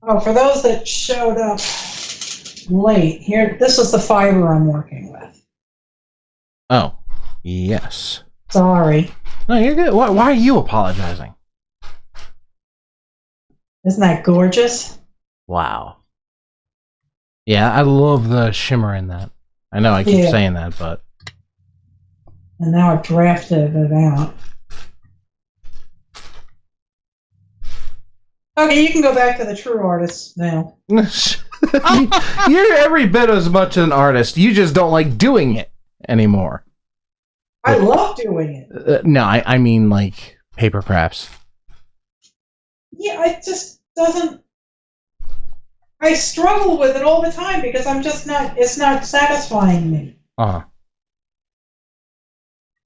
Oh, for those that showed up late, this is the fiber I'm working with. Oh, yes. Sorry. No, you're good. Why are you apologizing? Isn't that gorgeous? Wow. Yeah, I love the shimmer in that. I know I keep saying that, but... And now I've drafted it out. Okay, you can go back to the true artist now. You're every bit as much an artist. You just don't like doing it anymore. I love doing it. No, I mean like paper crafts. Yeah, it just doesn't... I struggle with it all the time because I'm just not, it's not satisfying me. Uh-huh.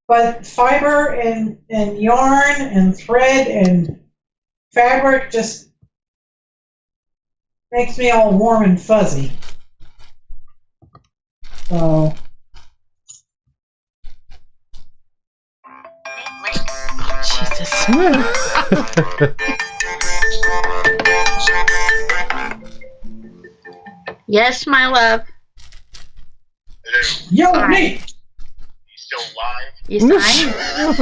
But fiber and yarn and thread and fabric just makes me all warm and fuzzy. So. Jesus. Yes, my love. Hello. Yo, Hi. me! You still alive? Yes, I am.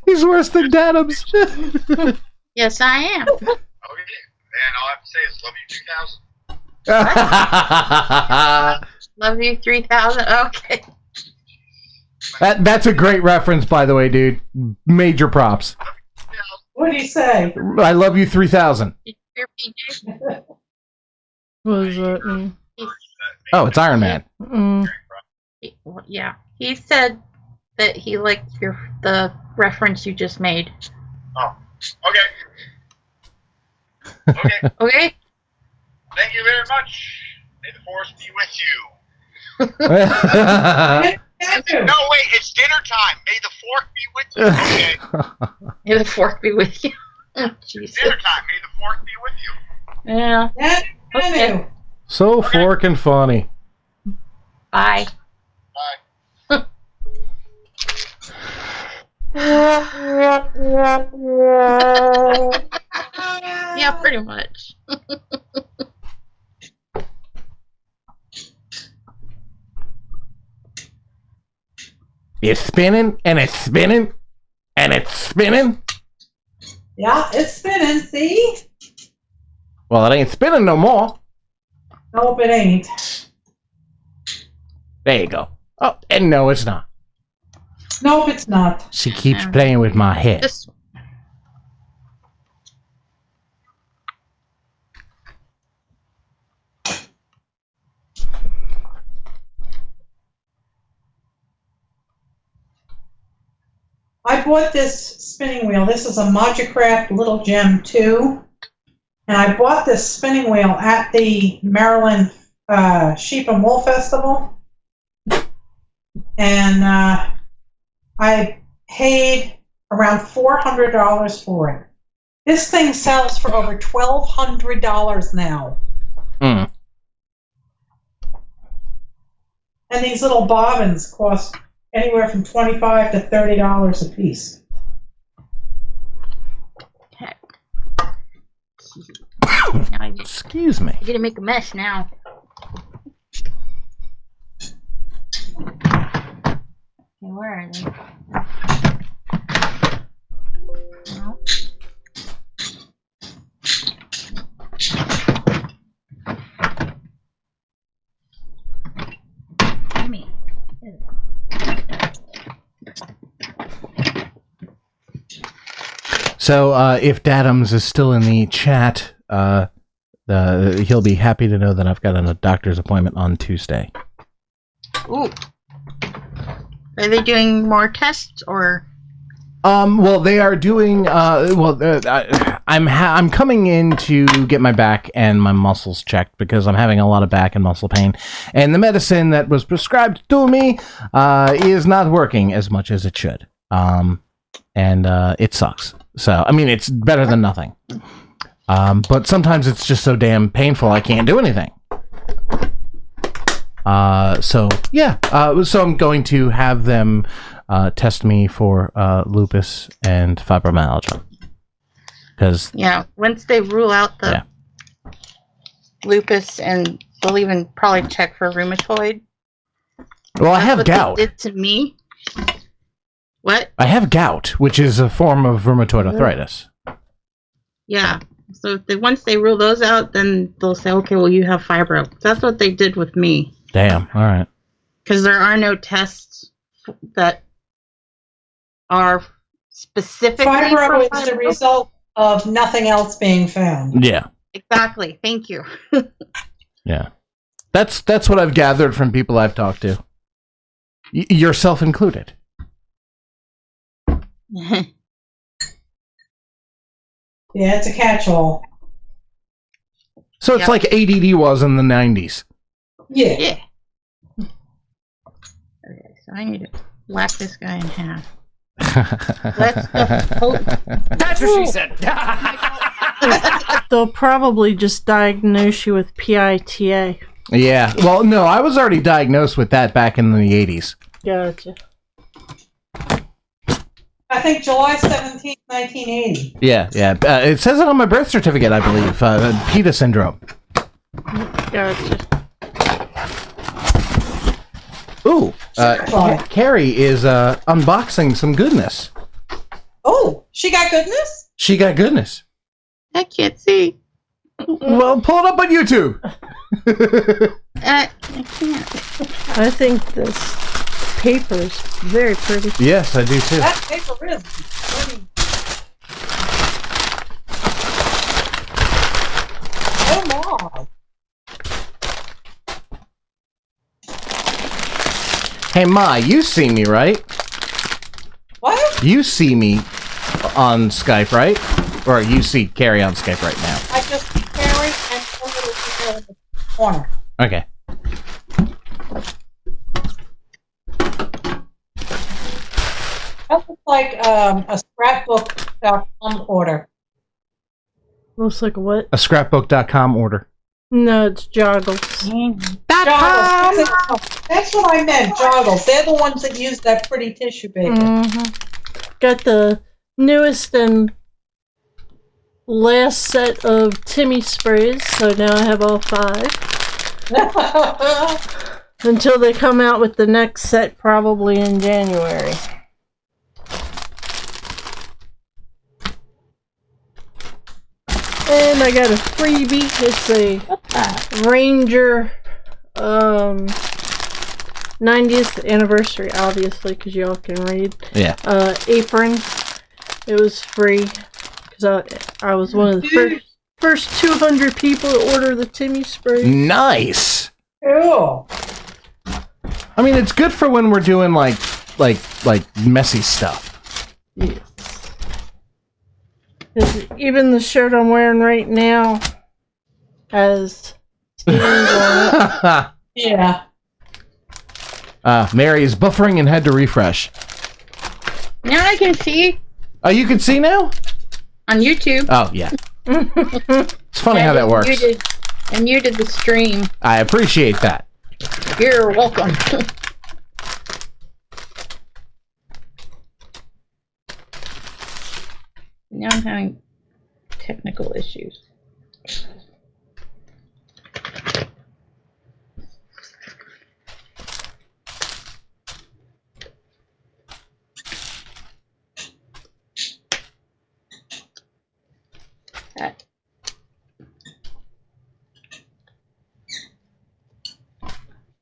He's worse than Dadams. Yes, I am. Okay. And all I have to say is love you 2000. Love you 3000. Okay. That's a great reference, by the way, dude. Major props. What do you say? I love you 3000. Did you hear PJ? What does that mean? Oh, it's Iron Man. Yeah. He said that he liked the reference you just made. Oh. Okay. Okay. Okay? Thank you very much. May the force be with you. Thank you. No, wait, it's dinner time. May the fork be with you. Okay. May the fork be with you. Oh, It's Jesus. dinner time. May the fork be with you. Yeah. Thank you. So forking funny. Bye. Bye. Yeah, pretty much. It's spinning, and it's spinning, and it's spinning. Yeah, it's spinning, see? Well, it ain't spinning no more. Nope, it ain't. There you go. Oh, and no, it's not. Nope, it's not. She keeps playing with my head. This I bought this spinning wheel. This is a Magicraft Little Gem 2. And I bought this spinning wheel at the Maryland Sheep and Wool Festival. And I paid around $400 for it. This thing sells for over $1,200 now. Mm. And these little bobbins cost anywhere from $25 to $30 a piece. now I'm Excuse me. gonna make a mess now. Okay, where are they? No. Gimme. So, if Dadams is still in the chat, he'll be happy to know that I've got a doctor's appointment on Tuesday. Ooh. Are they doing more tests or? Well, they are doing. I'm coming in to get my back and my muscles checked because I'm having a lot of back and muscle pain, and the medicine that was prescribed to me is not working as much as it should. And it sucks. So, I mean, it's better than nothing. But sometimes it's just so damn painful I can't do anything. So I'm going to have them test me for lupus and fibromyalgia. Because once they rule out the lupus, and they'll even probably check for rheumatoid. well, I That's have what gout. they did to me. What? I have gout, which is a form of rheumatoid arthritis. Yeah. So once they rule those out, then they'll say, okay, well, you have fibro. That's what they did with me. Damn. All right. Because there are no tests that are specifically Fibro for is the fibro. result of nothing else being found. Yeah. Exactly. Thank you. Yeah. That's what I've gathered from people I've talked to. Yourself included. Yeah, it's a catch-all. So it's Yep. like ADD was in the 90s. Yeah. Yeah. Okay, so I need to whack this guy in half. Let's go. That's what she said. They'll probably just diagnose you with PITA. Yeah. Well, no, I was already diagnosed with that back in the 80s. Gotcha. I think July 17th, 1980. Yeah. It says it on my birth certificate, I believe. PITA syndrome. Gotcha. Ooh. Carrie is unboxing some goodness. Oh, she got goodness? She got goodness. I can't see. Well, pull it up on YouTube. I can't. I think this paper is very pretty. Yes, I do too. That paper is pretty. Oh my. Hey, Ma, you see me, right? What? You see me on Skype, right? Or you see Carrie on Skype right now? I just see Carrie and one little girl in the corner. Okay. That looks like a scrapbook.com order. Looks like a what? A scrapbook.com order. No, it's joggles. Joggles. That's what I meant, joggles. They're the ones that use that pretty tissue paper. Mm-hmm. Got the newest and last set of Timmy sprays, so now I have all 5. Until they come out with the next set, probably in January. And I got a freebie. It's a Ranger 90th anniversary, obviously, because y'all can read. Yeah. Apron. It was free because I was one of the first 200 people to order the Timmy spray. Nice. Ew. I mean, it's good for when we're doing like messy stuff. Yes. 'Cause even the shirt I'm wearing right now has stains on it. Yeah. Mary is buffering and had to refresh. Now I can see Oh, you can see now? on YouTube. Oh, yeah. It's funny how that works. I muted the stream. I appreciate that. You're welcome. Now I'm having technical issues.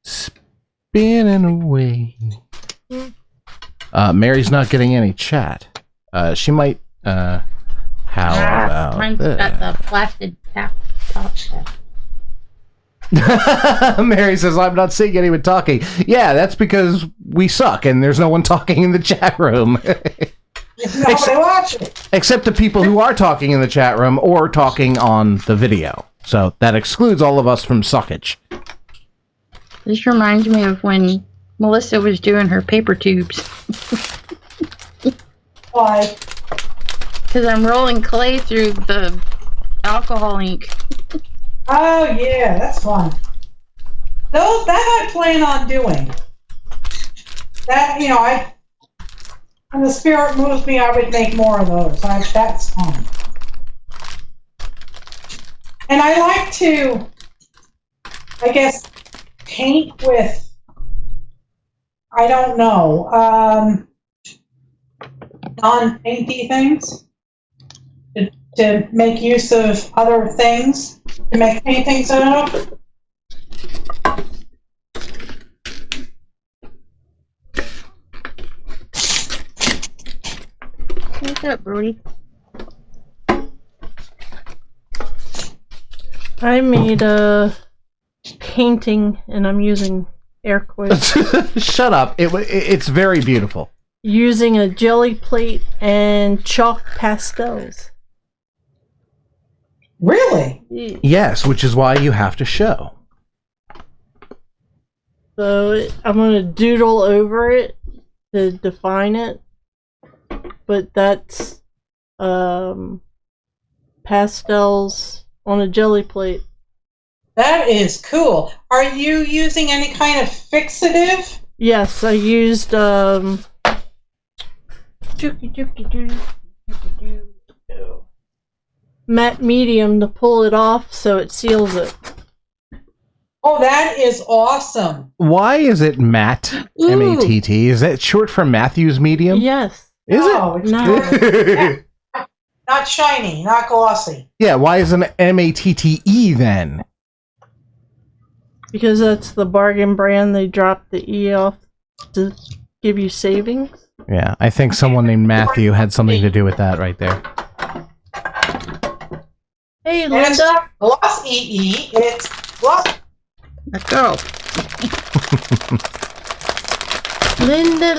Spinning away. Mary's not getting any chat. She might. How about Mine's this? got the blasted top. Mary says, I'm not seeing anyone talking. Yeah, that's because we suck and there's no one talking in the chat room. Nobody watching. Except the people who are talking in the chat room or talking on the video. So that excludes all of us from suckage. This reminds me of when Melissa was doing her paper tubes. Why? Because I'm rolling clay through the alcohol ink. Oh, yeah, that's fun. Those, that I plan on doing. That, you know, when the spirit moves me, I would make more of those. That's fun. And I like to, I guess, paint with, I don't know, non-painty things to make use of other things to make paintings out of. What's up, Brody? I made a painting, and I'm using air quotes, Shut up. It's very beautiful. using a jelly plate and chalk pastels. Really? Yes, which is why you have to show. So I'm going to doodle over it to define it. But that's pastels on a jelly plate. That is cool. Are you using any kind of fixative? Yes, I used matte medium to pull it off so it seals it. Oh, that is awesome. Why is it matte? Ooh. M-A-T-T. Is that short for Matthew's medium? Yes. Is No, it? it's No. not shiny, not glossy. Yeah, why is it M-A-T-T-E then? Because that's the bargain brand. They dropped the E off to give you savings. Yeah, I think someone named Matthew had something to do with that right there. Hey, And it's Linda. not gloss EE, it's gloss. Let's go. Linda.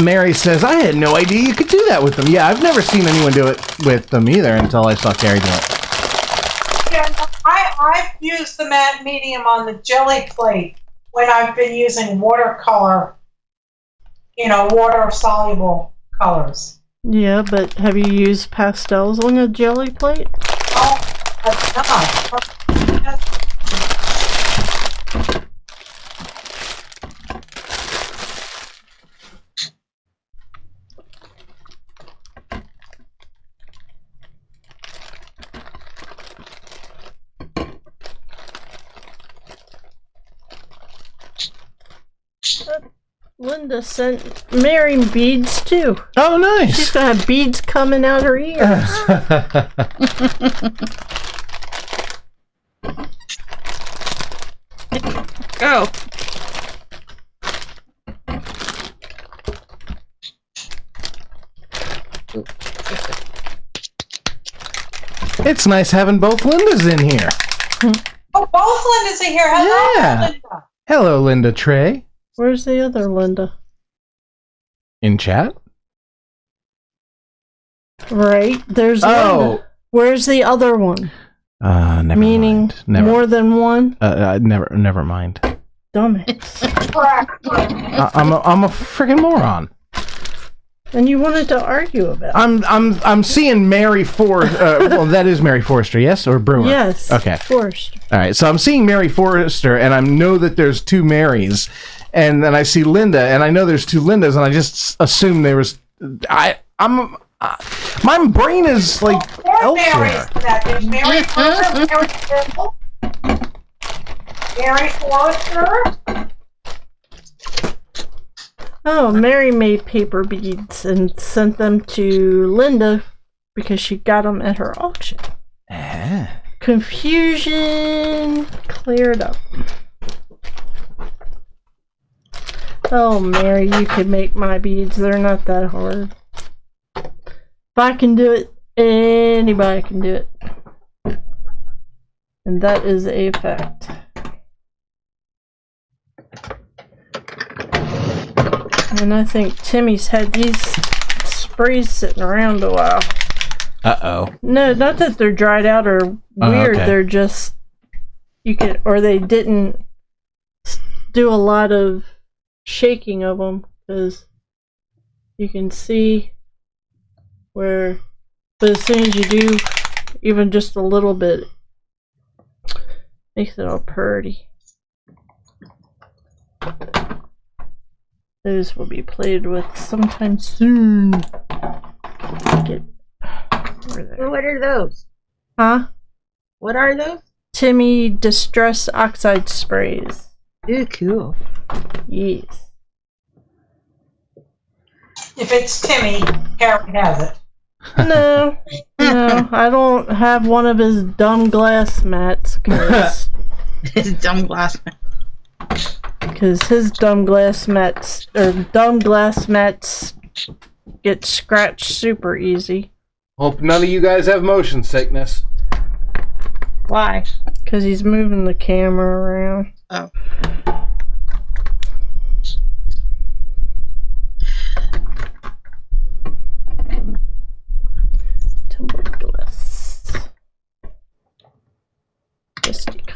Mary says, I had no idea you could do that with them. Yeah, I've never seen anyone do it with them either until I saw Carrie do it. Yeah, I've used the matte medium on the jelly plate when I've been using watercolor, water-soluble colors. Yeah, but have you used pastels on a jelly plate? Oh, that's not. Linda sent Mary beads too. Oh, nice. She's gonna have beads coming out her ears. Go. It's nice having both Lindas in here. Oh, both Lindas are here. Hello, Yeah. Linda. Hello, Linda Trey. Where's the other Linda? In chat? Right, there's Oh. Linda. Where's the other one? Never Meaning mind. Never. more than one? Never mind. Dumbass. I'm a freaking moron. And you wanted to argue about it. I'm seeing Mary Forrester. Well, that is Mary Forrester, yes, or Brewer. Yes. Okay. Forced. All right. So I'm seeing Mary Forrester, and I know that there's two Marys, and then I see Linda, and I know there's two Lindas, and I just assume there was. My brain is like elsewhere. There's Mary Forrester, Mary Forrester. Oh, Mary made paper beads and sent them to Linda because she got them at her auction. Ah. Confusion cleared up. Oh, Mary, you could make my beads. They're not that hard. If I can do it, anybody can do it. And that is a fact. And I think Timmy's had these sprays sitting around a while. Uh-oh. No, not that they're dried out or weird. Okay. They're just or they didn't do a lot of shaking of them because you can see where. But as soon as you do, even just a little bit, makes it all pretty. Those will be played with sometime soon. What are those? Huh? What are those? Timmy Distress Oxide Sprays. Ooh, cool. Yes. If it's Timmy, Carrie has it. No, I don't have one of his dumb glass mats because It's dumb glass. his dumb glass mats get scratched super easy. Hope none of you guys have motion sickness. Why? Because he's moving the camera around. Oh. Tumbled glass.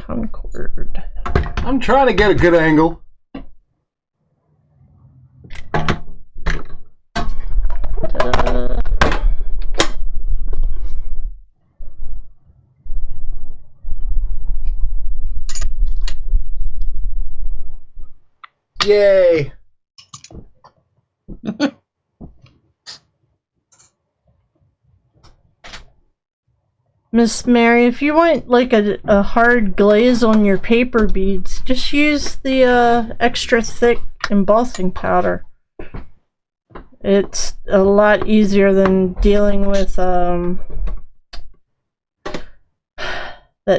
Concord. I'm trying to get a good angle. Ta-da. Yay! Miss Mary, if you want like a hard glaze on your paper beads, just use the extra thick embossing powder. It's a lot easier than dealing with that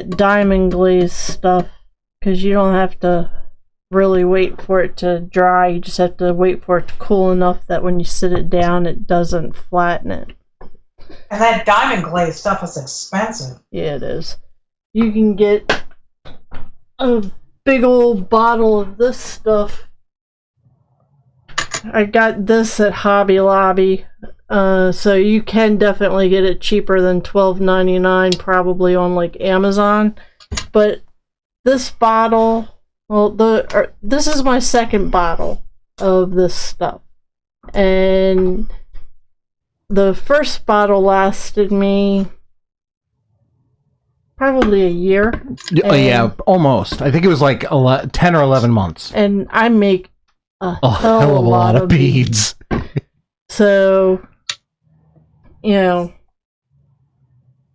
diamond glaze stuff, because you don't have to really wait for it to dry. You just have to wait for it to cool enough that when you sit it down, it doesn't flatten it. And that diamond glaze stuff is expensive. Yeah, it is. You can get a big old bottle of this stuff. I got this at Hobby Lobby, so you can definitely get it cheaper than $12.99, probably on like Amazon. But this bottle, well, this is my second bottle of this stuff, and the first bottle lasted me probably a year. Yeah, almost. I think it was like 10 or 11 months. And I make a hell of a lot of beads. So, you know,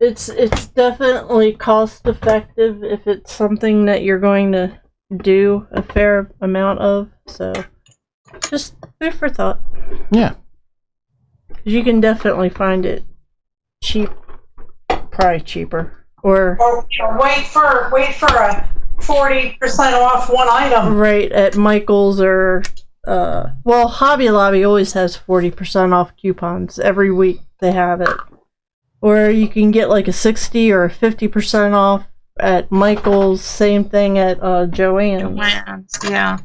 it's definitely cost effective if it's something that you're going to do a fair amount of. So, just food for thought. Yeah. You can definitely find it cheap, probably cheaper, or wait for a 40% off one item. right at Michael's or well, Hobby Lobby always has 40% off coupons every week. They have it, or you can get like a 60 or a 50% off at Michael's. Same thing at Joann's. Yeah.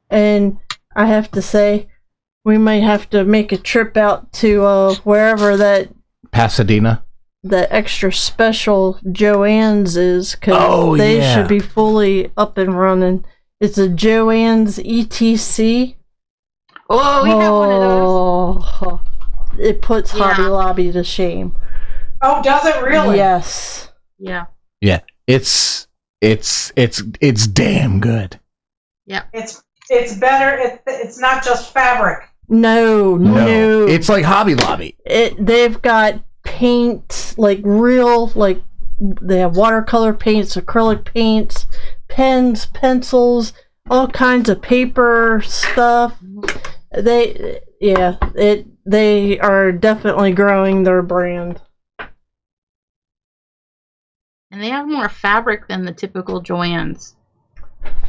And I have to say, we might have to make a trip out to wherever that Pasadena. the extra special Joann's is, because they should be fully up and running. It's a Joann's ETC. Oh, we have one of those. It puts Hobby Lobby to shame. Oh, does it really? Yes. Yeah. Yeah. It's damn good. Yeah. It's better. It's not just fabric. No. It's like Hobby Lobby. They've got paint, like real, like they have watercolor paints, acrylic paints, pens, pencils, all kinds of paper stuff. They are definitely growing their brand. And they have more fabric than the typical Joann's.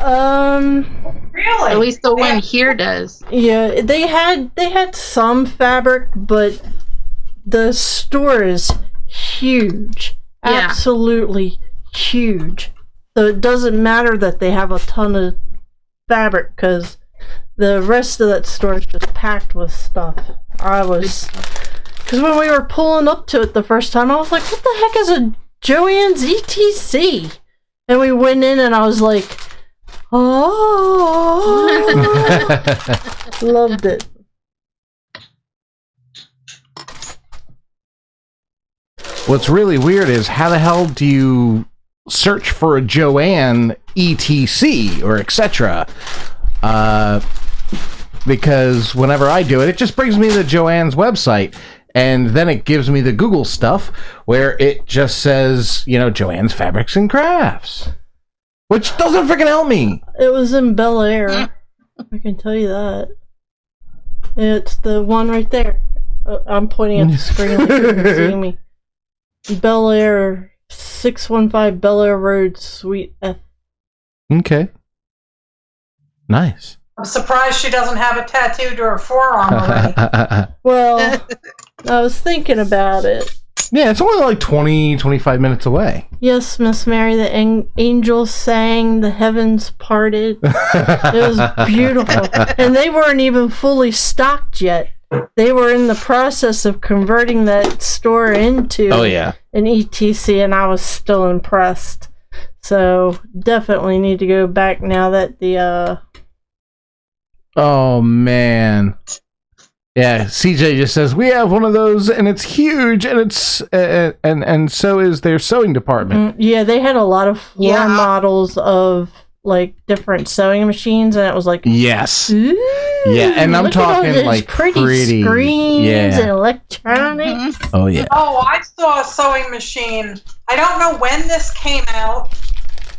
Really? At least the one here does. Yeah, they had some fabric, but the store is huge. Yeah. Absolutely huge. So it doesn't matter that they have a ton of fabric, because the rest of that store is just packed with stuff. Because when we were pulling up to it the first time, I was like, what the heck is a Joann's ETC? And we went in and I was like, oh. Loved it. What's really weird is, how the hell do you search for a Joann ETC or etc.? Because whenever I do it, it just brings me to Joann's website, and then it gives me the Google stuff where it just says, Joann's Fabrics and Crafts, which doesn't freaking help me. It was in Bel Air. I can tell you that. It's the one right there. I'm pointing at the screen like you can see me. Bel Air, 615 Bel Air Road, Suite F. Okay. Nice. I'm surprised she doesn't have a tattoo to her forearm already. Well, I was thinking about it. Yeah, it's only like 20, 25 minutes away. Yes, Miss Mary, the angels sang, the heavens parted. It was beautiful. And they weren't even fully stocked yet. They were in the process of converting that store into an ETC, and I was still impressed. So definitely need to go back now that the Oh man. Yeah, CJ just says we have one of those, and it's huge, and it's and so is their sewing department. yeah, they had a lot of floor Yeah. models of like different sewing machines, and it was like, Yes. ooh, Yeah, and I'm look at all talking, these like, pretty pretty, screens yeah. and electronics. Mhm. Oh yeah. Oh, I saw a sewing machine. I don't know when this came out,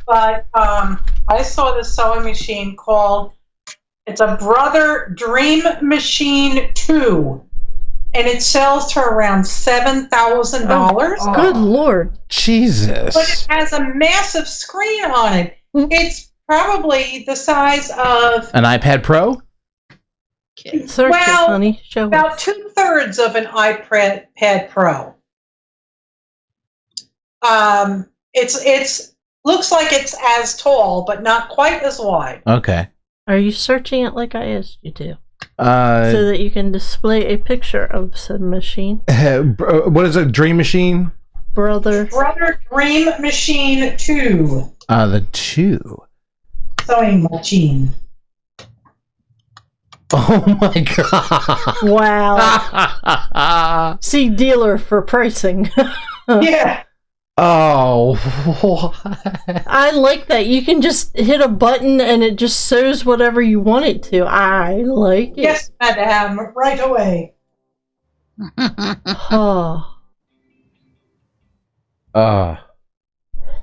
but I saw this sewing machine called, it's a Brother Dream Machine 2, and it sells for around $7,000. Oh. Good lord! Jesus. But it has a massive screen on it. Mhm. It's probably the size of An iPad Pro? Search Well, it, honey. Show about us. 2/3 of an iPad Pro. It's looks like it's as tall, but not quite as wide. Okay. Are you searching it like I asked you to, Uh, so that you can display a picture of said machine, what is a Dream Machine? brother? Brother Dream Machine 2 The 2. sewing machine. Oh my god. Wow. See dealer for pricing. Yeah. Oh. I like that. You can just hit a button and it just sews whatever you want it to. I like it. Yes, madam, right away. Oh,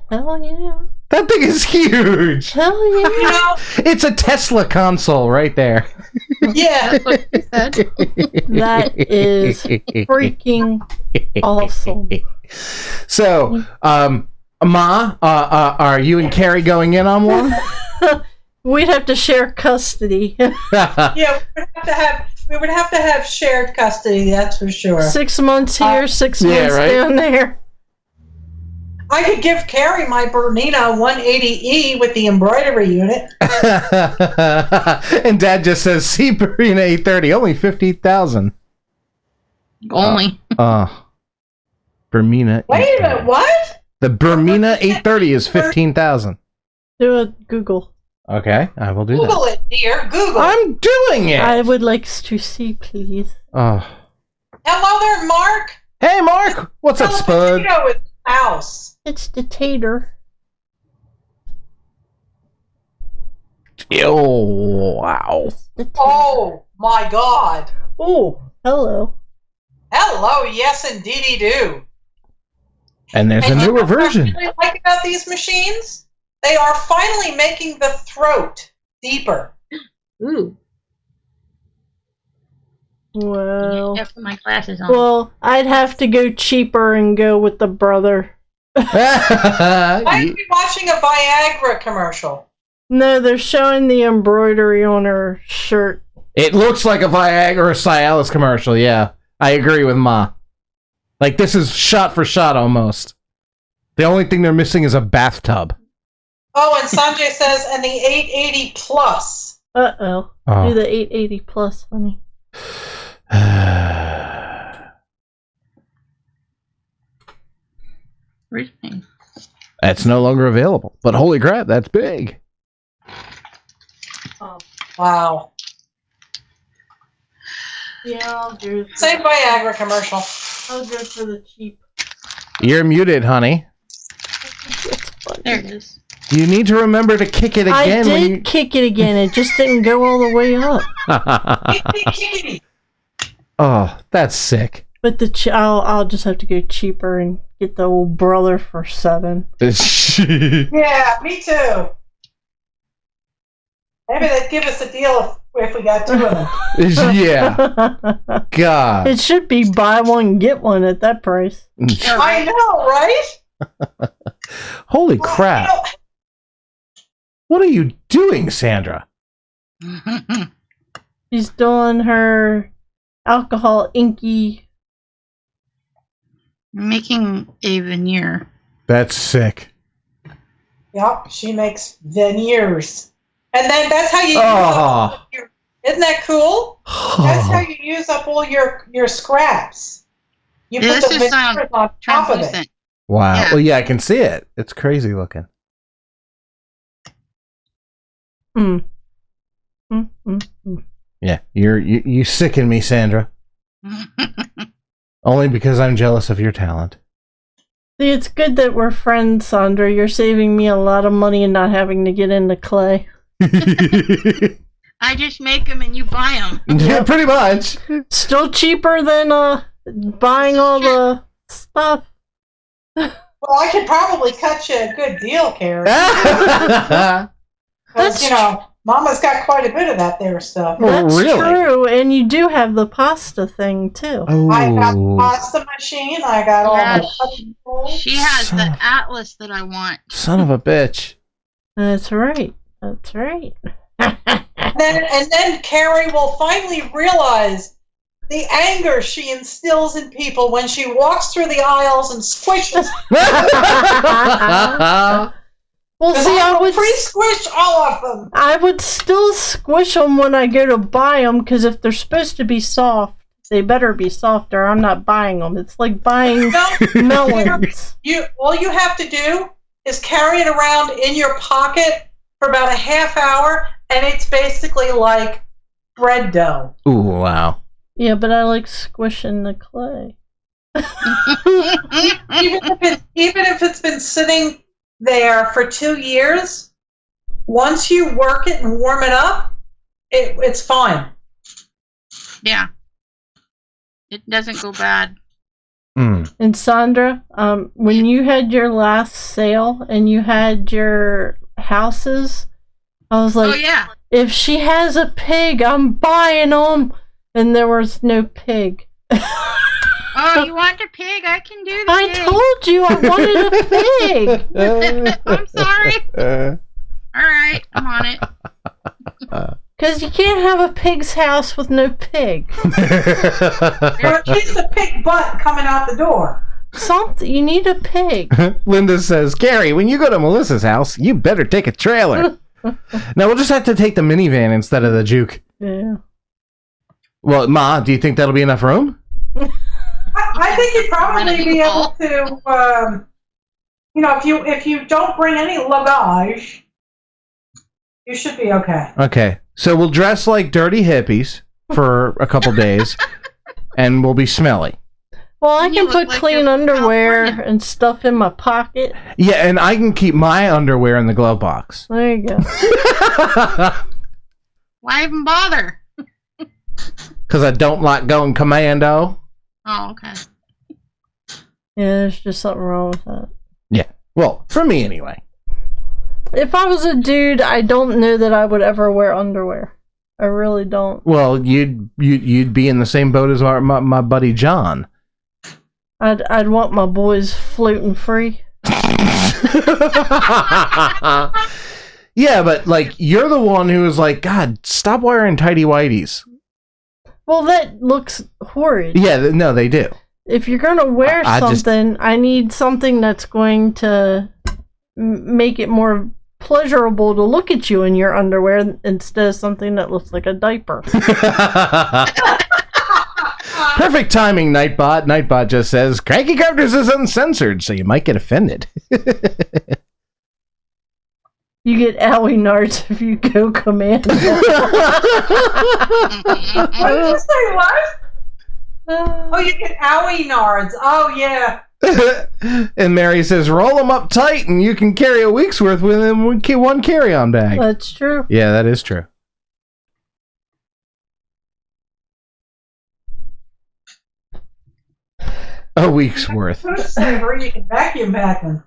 Hell yeah. that thing is huge. Hell You yeah. know, It's a Tesla console right there. yeah. That's what he said. That is freaking awesome. So, Ma, are you and Carrie going in on one? We'd have to share custody. Yeah, we would have to have shared custody, that's for sure. 6 months here, 6 yeah, months right? down there. I could give Carrie my Bernina 180E with the embroidery unit. And Dad just says, "See, Barina 830, only 50,000." Only. Bermina. Wait a minute, what? The Bermina 830 is 15,000. Do a Google. Okay, I will do Google that. it, dear. Google. I'm doing it. I would like to see, please. Oh. Hello there, Mark. Hey, Mark. What's up, Spud? Potato is house. It's the tater. Oh, wow. The tater. Oh my God. Oh, hello. Hello, yes, indeedy do. And there's a And you newer know what version. I really like about these machines? They are finally making the throat deeper. Ooh. Well, Have my glasses on. well, I'd have to go cheaper and go with the brother. I'd be watching a Viagra commercial. No, they're showing the embroidery on her shirt. It looks like a Viagra or Cialis commercial, yeah. I agree with Ma. Like, this is shot for shot almost. The only thing they're missing is a bathtub. Oh, and Sanjay says, and the 880 plus. Uh-oh. Oh. Do the 880 plus, honey. Where's me? That's no longer available. But holy crap, that's big. Wow. Yeah, I'll go for, Same Viagra commercial. I'll go for the cheap. You're muted, honey. It's funny. There it is. You need to remember to kick it I again did kick it again. It just didn't go all the way up. Oh, that's sick. But the I'll just have to go cheaper and get the old brother for 7. Yeah, me too. Maybe they'd give us a deal if we got 2 of them. Yeah. God. It should be buy one get one at that price. I know, right? Holy crap. You know, What are you doing, Sandra? She's doing her alcohol inky. Making a veneer. That's sick. Yep, she makes veneers. And then that's how you use Oh. up your, isn't that cool? That's how you use up all your scraps. You Yeah, put this the is, veneers on top of it. Translucent. Wow. Yeah. Well, yeah, I can see it. It's crazy looking. Mm. Mm, mm, mm. Yeah, you sicken me, Sandra. Only because I'm jealous of your talent. See, it's good that we're friends, Sandra. You're saving me a lot of money and not having to get into clay. I just make them and you buy them. Yeah, pretty much. Still cheaper than buying all the stuff. Well, I could probably cut you a good deal, Carrie. Because, Mama's got quite a bit of that there stuff. That's really? true, and you do have the pasta thing, too. Oh. I got the pasta machine. I got all Yeah, the cutting tools. She has Son the of- atlas that I want. Son of a bitch. That's right. That's right. And then Carrie will finally realize the anger she instills in people when she walks through the aisles and squishes. Well, see, I would pre-squish all of them. I would still squish them when I go to buy them, because if they're supposed to be soft, they better be soft, or I'm not buying them. It's like buying melons. All you have to do is carry it around in your pocket for about a half hour, and it's basically like bread dough. Ooh, wow. Yeah, but I like squishing the clay. Even if it's been sitting there for 2 years, once you work it and warm it up, it's fine. Yeah. It doesn't go bad. Mm. And Sandra, when you had your last sale and you had your houses, I was like, Oh, yeah. if she has a pig, I'm buying them. And there was no pig. Oh, you want a pig? I can do the I pig. told you I wanted a pig. I'm sorry. All right, I'm on it. Because you can't have a pig's house with no pig. Or at least a pig butt coming out the door. Something, you need a pig. Linda says, Gary, when you go to Melissa's house, you better take a trailer. Now, we'll just have to take the minivan instead of the juke. Yeah. Well, Ma, do you think that'll be enough room? I think you'd probably be able to, if you don't bring any luggage, you should be okay. Okay, so we'll dress like dirty hippies for a couple days, and we'll be smelly. Well, I You can look put like clean you're from underwear California. and stuff in my pocket. Yeah, and I can keep my underwear in the glove box. There you go. Why even bother? Because I don't like going commando. Oh, okay. Yeah, there's just something wrong with that. Yeah, well, for me anyway. If I was a dude, I don't know that I would ever wear underwear. I really don't. Well, you'd be in the same boat as my buddy John. I'd want my boys floating free. Yeah, but like you're the one who was like, God, stop wearing tighty whities. Well, that looks horrid. Yeah, no, they do. If you're gonna wear I just- something, I need something that's going to make it more pleasurable to look at you in your underwear instead of something that looks like a diaper. Perfect timing, Nightbot. Nightbot just says, Cranky Crafters is uncensored, so you might get offended. You get owie nards if you go commando. What did you say, what? Oh, you get owie nards. Oh, yeah. And Mary says, roll them up tight and you can carry a week's worth within one carry-on bag. That's true. Yeah, that is true. A week's worth. Food saver, you can vacuum pack them.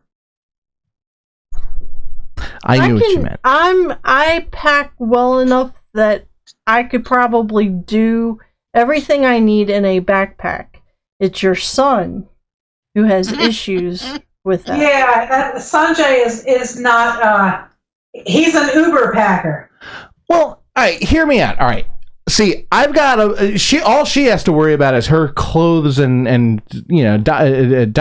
I knew what you meant. I pack well enough that I could probably do everything I need in a backpack. It's your son who has issues with that. Yeah, Sanjay is not, he's an Uber packer. Well, all right, hear me out. All right. See, I've got all she has to worry about is her clothes and you know, Dude,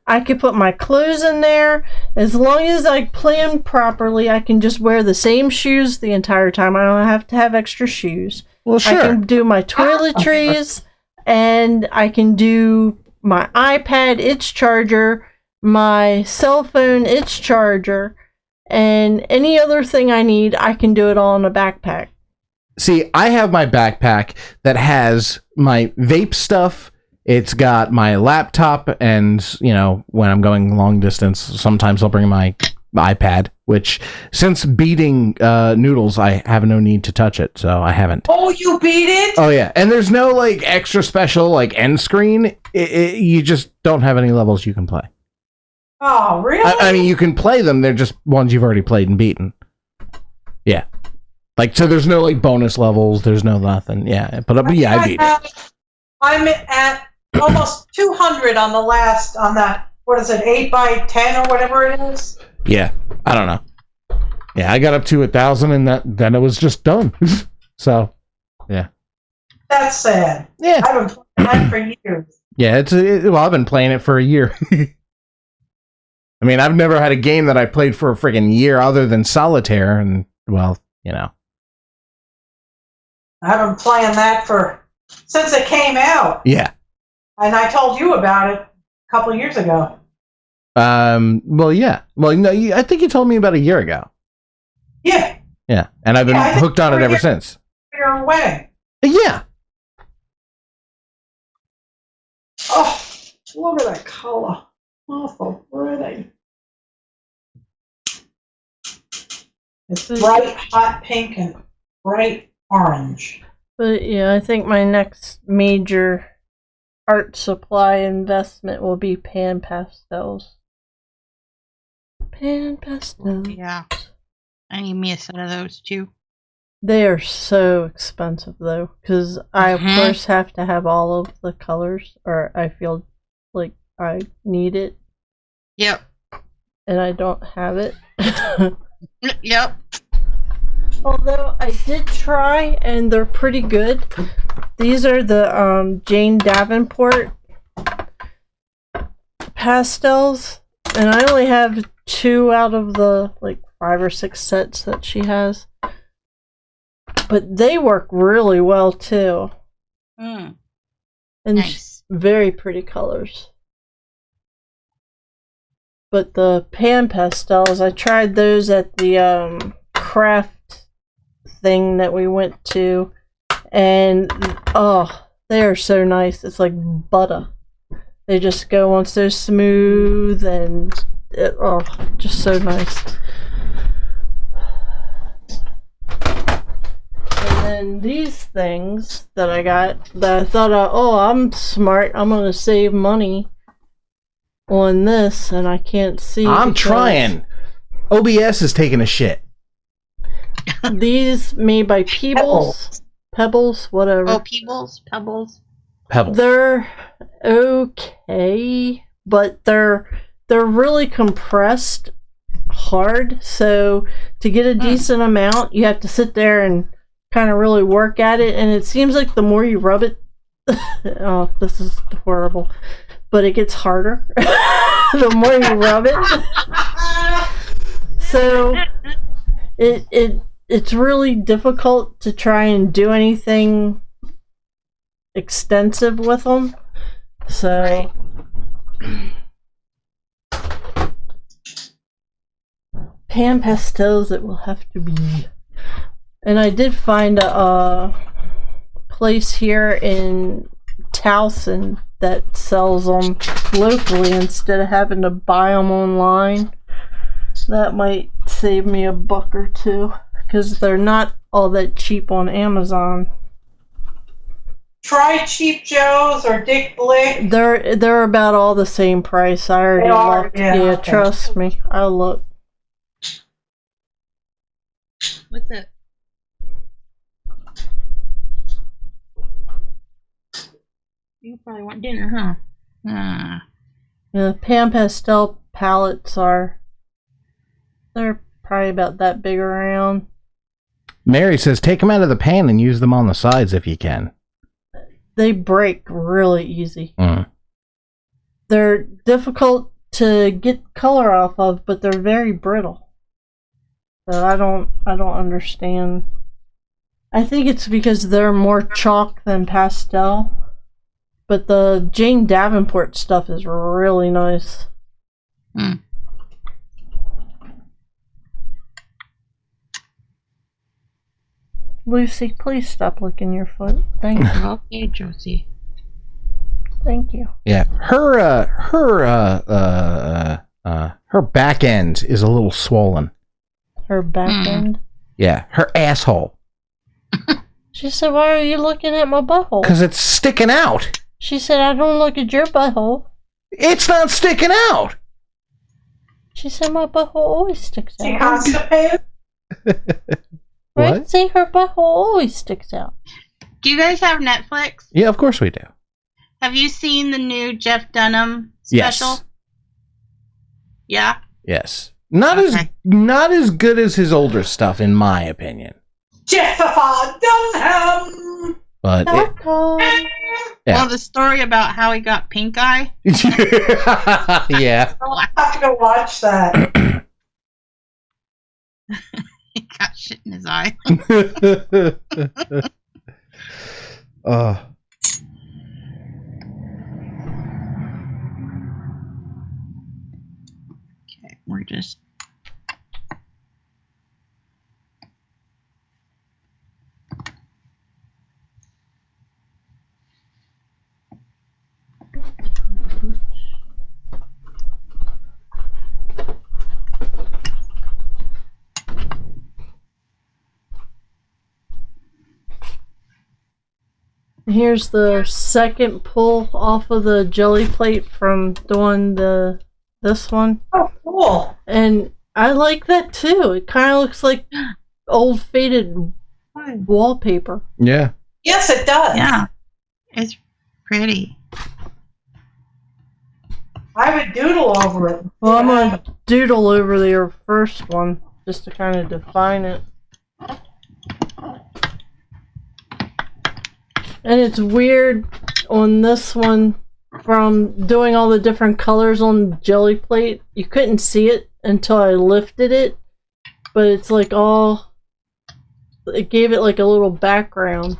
I could put my clothes in there. As long as I plan properly, I can just wear the same shoes the entire time. I don't have to have extra shoes. Well, sure. I can do my toiletries, and I can do my iPad, its charger, my cell phone, its charger. And any other thing I need, I can do it all in a backpack. See, I have my backpack that has my vape stuff. It's got my laptop, and, when I'm going long distance, sometimes I'll bring my iPad, which, since beating Noodles, I have no need to touch it, so I haven't. Oh, you beat it? Oh, yeah. And there's no, extra special, end screen. You just don't have any levels you can play. Oh, really? I mean, you can play them. They're just ones you've already played and beaten. Yeah. So there's no, bonus levels. There's no nothing. Yeah. But yeah, I beat it. I'm at almost 200 on that, what is it, 8x10 or whatever it is? Yeah. I don't know. Yeah, I got up to 1,000, and then it was just done. So, yeah. That's sad. Yeah. I've been playing that for years. Yeah, I've been playing it for a year. I mean, I've never had a game that I played for a friggin' year other than Solitaire, and, I've been playing that since it came out. Yeah. And I told you about it a couple of years ago. Well, yeah. Well, no, I think you told me about a year ago. Yeah. Yeah, and I've been hooked on it ever since. You're away. Yeah. Oh, look at that color. Awful pretty. It's bright, hot pink and bright orange. But yeah, I think my next major art supply investment will be pan pastels. Pan pastels. Yeah. I need me a set of those too. They are so expensive though, because I of course have to have all of the colors, or I feel like I need it. Yep. And I don't have it. Yep. Although I did try, and they're pretty good. These are the Jane Davenport pastels, and I only have 2 out of the 5 or 6 sets that she has. But they work really well too. Mm. And Nice. very pretty colors. But the pan pastels, I tried those at the craft thing that we went to, and they are so nice. It's like butter. They just go on so smooth, and just so nice. And then these things that I got, that I thought, I'm smart, I'm gonna save money on this, and I can't see. I'm trying. OBS is taking a shit. These made by Pebbles, whatever. Oh, Pebbles. They're okay, but they're really compressed hard. So to get a decent amount, you have to sit there and kind of really work at it. And it seems like the more you rub it, oh, this is horrible, but it gets harder the more you rub it. So it's really difficult to try and do anything extensive with them. So pan pastels it will have to be. And I did find a place here in Towson that sells them locally instead of having to buy them online. That might save me $1 or $2 because they're not all that cheap on Amazon. Try Cheap Joe's or Dick Blick. They're about all the same price. I already looked. Yeah, okay. Trust me. I looked. What's it? You probably want dinner, huh? The pan pastel palettes they're probably about that big around. Mary says take them out of the pan and use them on the sides if you can. They break really easy. Mm. They're difficult to get color off of, but they're very brittle. So I don't understand. I think it's because they're more chalk than pastel. But the Jane Davenport stuff is really nice. Mm. Lucy, please stop licking your foot. Thank you. Okay, Josie. Thank you. Yeah, her back end is a little swollen. Her back end? Yeah, her asshole. She said, why are you looking at my butthole? Because it's sticking out. She said, I don't look at your butthole. It's not sticking out. She said, my butthole always sticks She out. constipated? Right? What? See, her butthole always sticks out. Do you guys have Netflix? Yeah, of course we do. Have you seen the new Jeff Dunham special? Yes. Yeah. Yes. Not as good as his older stuff, in my opinion. Jeff Dunham! But yeah. Well, the story about how he got pink eye. Yeah. I'll have to go watch that. He got shit in his eye. Okay, we're just. Here's the second pull off of the jelly plate from doing this one. Oh, cool. And I like that too. It kind of looks like old faded wallpaper. Yeah. Yes, it does. Yeah, it's pretty. I would doodle over it. Well, I'm going to doodle over the first one just to kind of define it. And it's weird on this one, from doing all the different colors on the jelly plate, you couldn't see it until I lifted it, but it's like it gave it like a little background.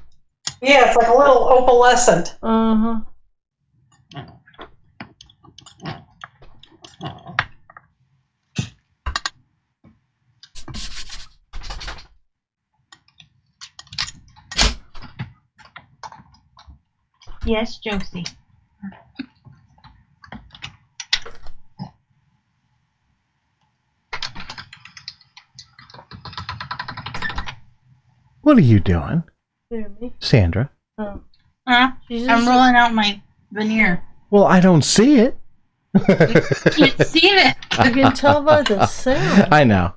Yeah, it's like a little opalescent. Uh-huh. Yes, Josie. What are you doing, Me? Sandra? Oh. I'm rolling out my veneer. Well, I don't see it. You can't see it. You can tell by the sound. I know.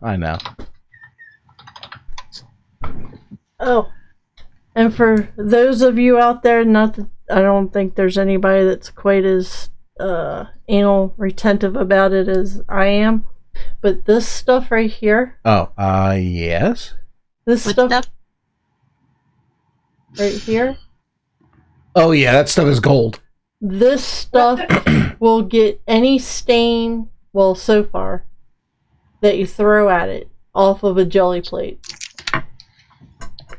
Oh. And for those of you out there, not that I don't think there's anybody that's quite as anal retentive about it as I am, but this stuff right here. Oh, yes. This stuff right here. Oh, yeah, that stuff is gold. This stuff will get any stain, well, so far, that you throw at it off of a jelly plate.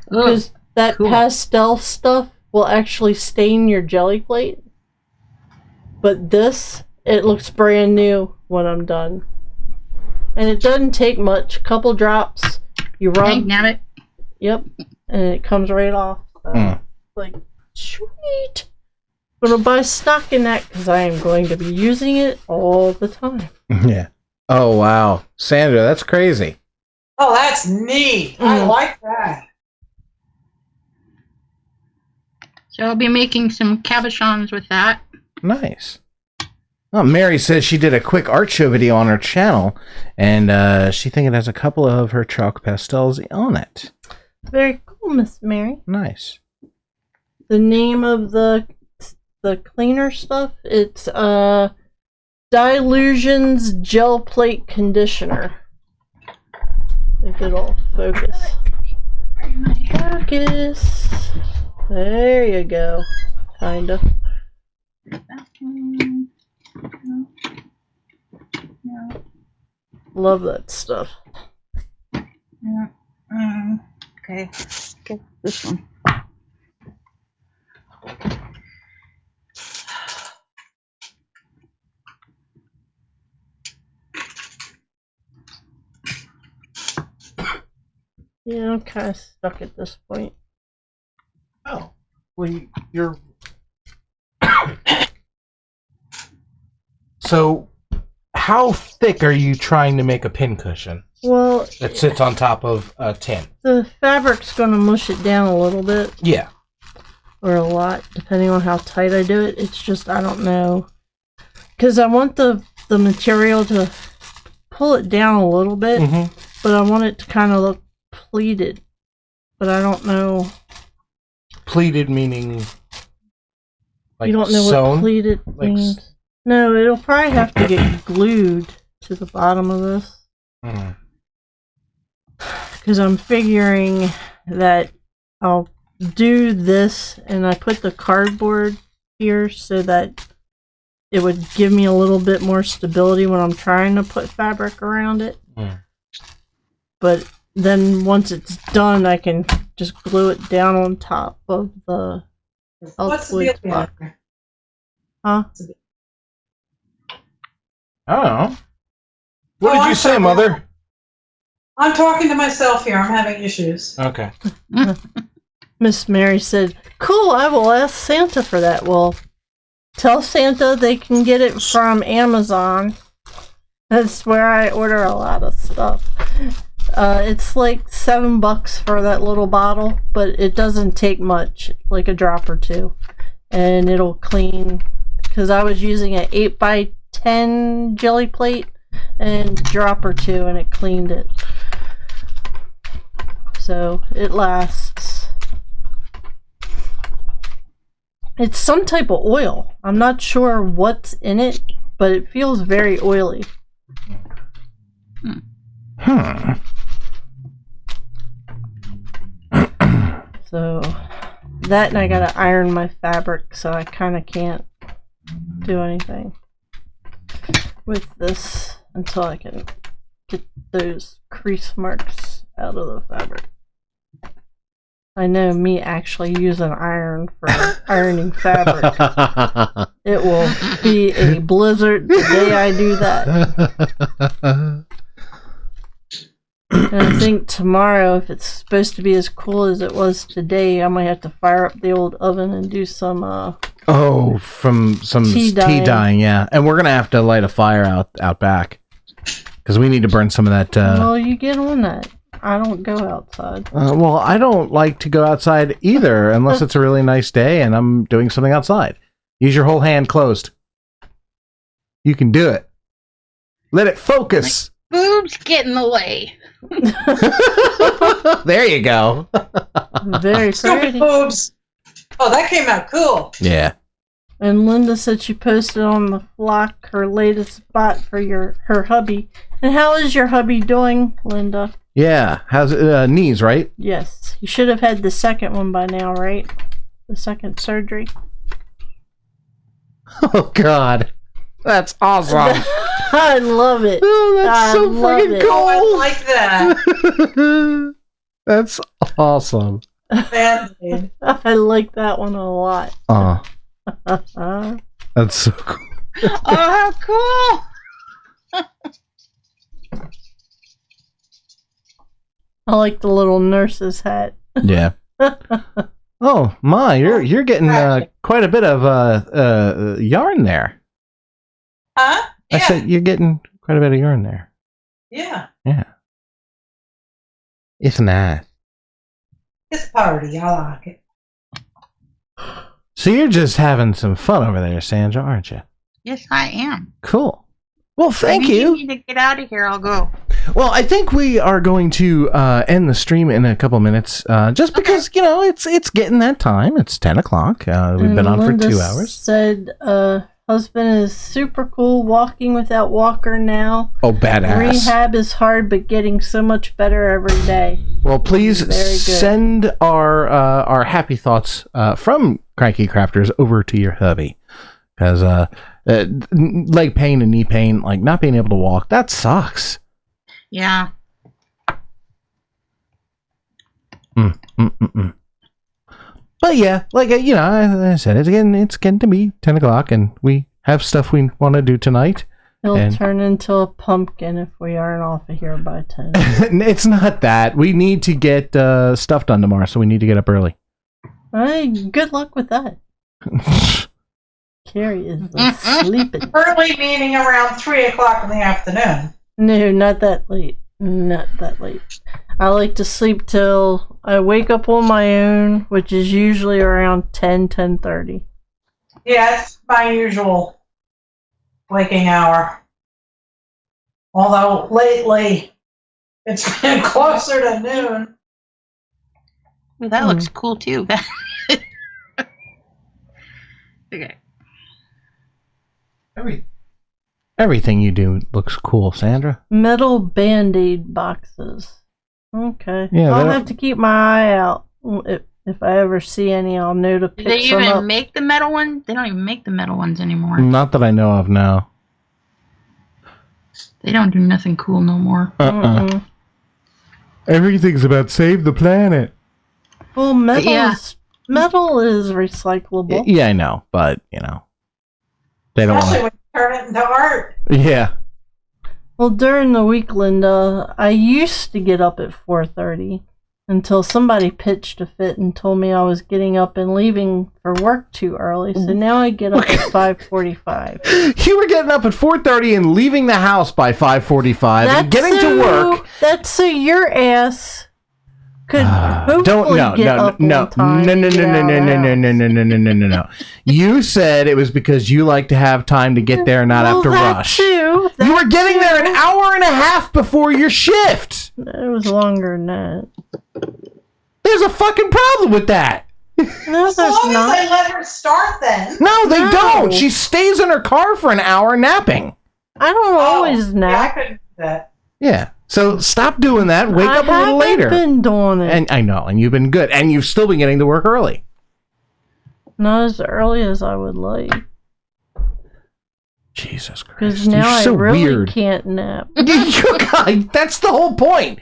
Because that pastel stuff will actually stain your jelly plate. But this, it looks brand new when I'm done. And it doesn't take much. Couple drops. You rub. It. Yep. And it comes right off. Like, sweet. I'm going to buy stock in that because I am going to be using it all the time. Yeah. Oh, wow. Sandra, that's crazy. Oh, that's neat. I like that. So I'll be making some cabochons with that. Nice. Oh, Mary says she did a quick art show video on her channel, and she thinks it has a couple of her chalk pastels on it. Very cool, Miss Mary. Nice. The name of the cleaner stuff, it's Dilutions Gel Plate Conditioner. If it'll focus. Focus. There you go. Kinda. Love that stuff. Okay. Get this one. Yeah, I'm kind of stuck at this point. Oh, well, you're. So, how thick are you trying to make a pincushion Well, that sits on top of a tin? the fabric's going to mush it down a little bit, Yeah. or a lot, depending on how tight I do it. It's just, I don't know. Because I want the material to pull it down a little bit, Mm-hmm. but I want it to kind of look pleated. But I don't know. Pleated meaning like You don't know sewn? what pleated Like means? No, it'll probably have to get glued to the bottom of this. Mm. Because I'm figuring that I'll do this and I put the cardboard here so that it would give me a little bit more stability when I'm trying to put fabric around it. Mm. But then once it's done, I can just glue it down on top of the What's the deal outwood block. here? Huh? I don't know. What Oh, did I'm you say, sorry. Mother? I'm talking to myself here. I'm having issues. Okay. Miss Mary said, "Cool, I will ask Santa for that." Well, tell Santa they can get it from Amazon. That's where I order a lot of stuff. It's like $7 for that little bottle, but it doesn't take much, like a drop or two. And it'll clean, because I was using an 8x10 jelly plate and drop or two, and it cleaned it. So it lasts. It's some type of oil. I'm not sure what's in it, but it feels very oily. Hmm. So that, and I gotta iron my fabric, so I kind of can't do anything with this until I can get those crease marks out of the fabric. I know me actually use an iron for ironing fabric. It will be a blizzard the day I do that. And I think tomorrow, if it's supposed to be as cool as it was today, I might have to fire up the old oven and do some from some tea tea dyeing. dyeing, yeah. And we're gonna have to light a fire out back because we need to burn some of that. well, you get on that. I don't go outside. Well, I don't like to go outside either unless it's a really nice day and I'm doing something outside. Use your whole hand closed. You can do it. Let it focus. Boobs get in the way. There you go. Very Stupid pretty. boobs. Oh, that came out cool. Yeah. And Linda said she posted on the flock her latest spot for her hubby. And how is your hubby doing, Linda? Yeah. How's it? Knees, right? Yes, you should have had the second one by now, right? The second surgery. Oh, God. That's awesome. I love it. Oh, that's I so love freaking it. cool. Oh, I like that. That's awesome. Band-Aid. I like that one a lot. Oh, I that's so cool. Oh, how cool! like the little nurse's hat. Yeah. Oh my, you're getting quite a bit of yarn there. Huh? I Yeah. said you're getting quite a bit of yarn there. Yeah. Yeah. It's nice. It's a party. I like it. So you're just having some fun over there, Sandra, aren't you? Yes, I am. Cool. Well, thank If you. need me to get out of here, I'll go. Well, I think we are going to end the stream in a couple minutes, just because it's getting that time. It's 10 o'clock. We've been on Linda for 2 hours. Said husband is super cool, walking without walker now. Oh, badass! Rehab is hard, but getting so much better every day. Well, please Very good. send our happy thoughts from Cranky Crafters over to your hubby, because leg pain and knee pain, like not being able to walk, that sucks. Yeah. But yeah, like I said, it's getting to be 10 o'clock, and we have stuff we want to do tonight. He'll turn into a pumpkin if we aren't off of here by 10. It's not that. We need to get stuff done tomorrow, so we need to get up early. Hey, good luck with that. Carrie is sleeping. Early meaning around 3 o'clock in the afternoon. No, not that late. Not that late. I like to sleep till I wake up on my own, which is usually around 10:30. Yeah, it's my usual waking hour. Although lately it's been closer to noon. Well, that looks cool too. Okay. Everything you do looks cool, Sandra. Metal Band-Aid boxes. Okay. Yeah, I'll have to keep my eye out. If I ever see any, I'll know to pick Do they some even up. make the metal ones? They don't even make the metal ones anymore. Not that I know of, no. They don't do nothing cool no more. Everything's about save the planet. Well, metal is recyclable. Yeah, I know, but, you know. They don't Especially want when you turn it into art. Yeah. Well, during the week, Linda, I used to get up at 4:30 until somebody pitched a fit and told me I was getting up and leaving for work too early. So now I get up at 5:45. You were getting up at 4:30 and leaving the house by 5:45 and getting to work. That's so your ass could hopefully get up on time. No. You said it was because you like to have time to get there and not have to rush. You were getting there an hour and a half before your shift. It was longer than that. There's a fucking problem with that. No, As there's long not. as they let her start then. No, they don't. She stays in her car for an hour napping. I don't always nap. Yeah, I couldn't do that. Yeah. So stop doing that. Wake up a little later. I've been doing it. And I know, and you've been good, and you've still been getting to work early. Not as early as I would like. Jesus Christ! Because now You're so I really weird. can't nap. You guys, that's the whole point.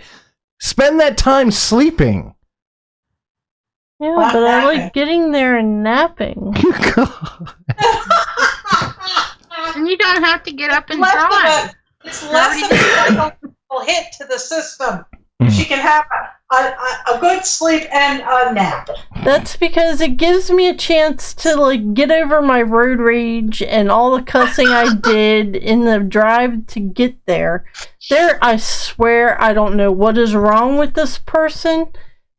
Spend that time sleeping. Yeah, Not but I napping. like getting there and napping. And you don't have to get up and Less drive. of a, it's less of a psychological hit to the system. She can have a good sleep and a nap. That's because it gives me a chance to like get over my road rage and all the cussing I did in the drive to get there. I swear I don't know what is wrong with this person,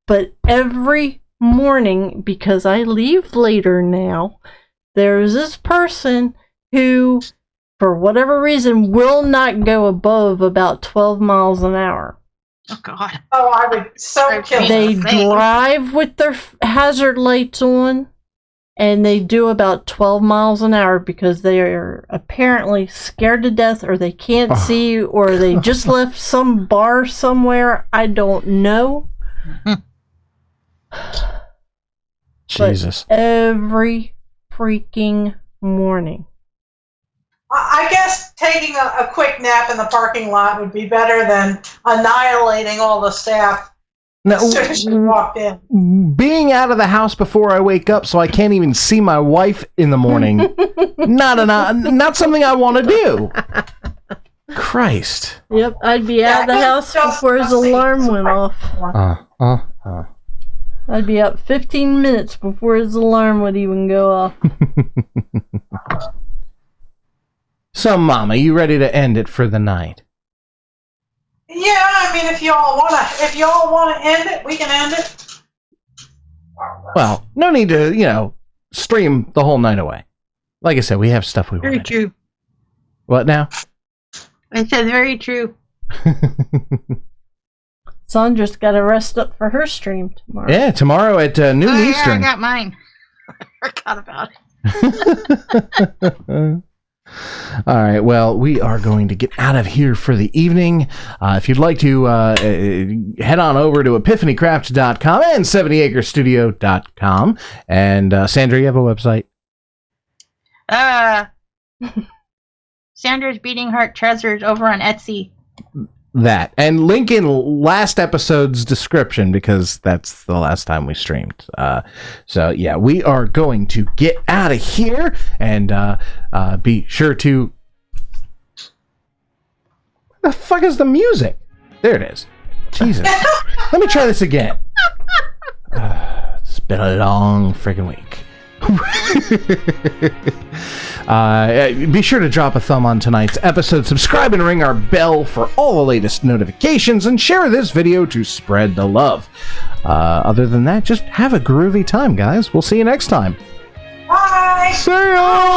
but every morning, because I leave later now, there's this person who, for whatever reason, will not go above about 12 miles an hour. Oh, God. Oh, I would so kill They them. drive with their hazard lights on, and they do about 12 miles an hour because they are apparently scared to death, or they can't see, or they just left some bar somewhere. I don't know. Jesus. But every freaking morning. I guess taking a quick nap in the parking lot would be better than annihilating all the staff as soon as you walked in. Being out of the house before I wake up so I can't even see my wife in the morning, not something I want to do. Christ. Yep, I'd be out of the house before his alarm went off. I'd be up 15 minutes before his alarm would even go off. So, Mama, you ready to end it for the night? Yeah, I mean, if y'all wanna end it, we can end it. Well, no need to, stream the whole night away. Like I said, we have stuff we want Very to do. true. What now? I said very true. Sandra's got to rest up for her stream tomorrow. Yeah, tomorrow at noon Yeah, I Eastern. got mine. I forgot about it. All right, well, we are going to get out of here for the evening. If you'd like to head on over to epiphanycrafts.com and 70acrestudio.com. And Sandra, you have a website? Sandra's Beating Heart Treasures over on Etsy. That. And link in last episode's description because that's the last time we streamed. So, yeah, we are going to get out of here and be sure to The fuck is the music? There it is. Jesus. Let me try this again. It's been a long friggin' week. Be sure to drop a thumb on tonight's episode, subscribe and ring our bell for all the latest notifications, and share this video to spread the love. Other than that, just have a groovy time, guys. We'll see you next time. Bye! See ya!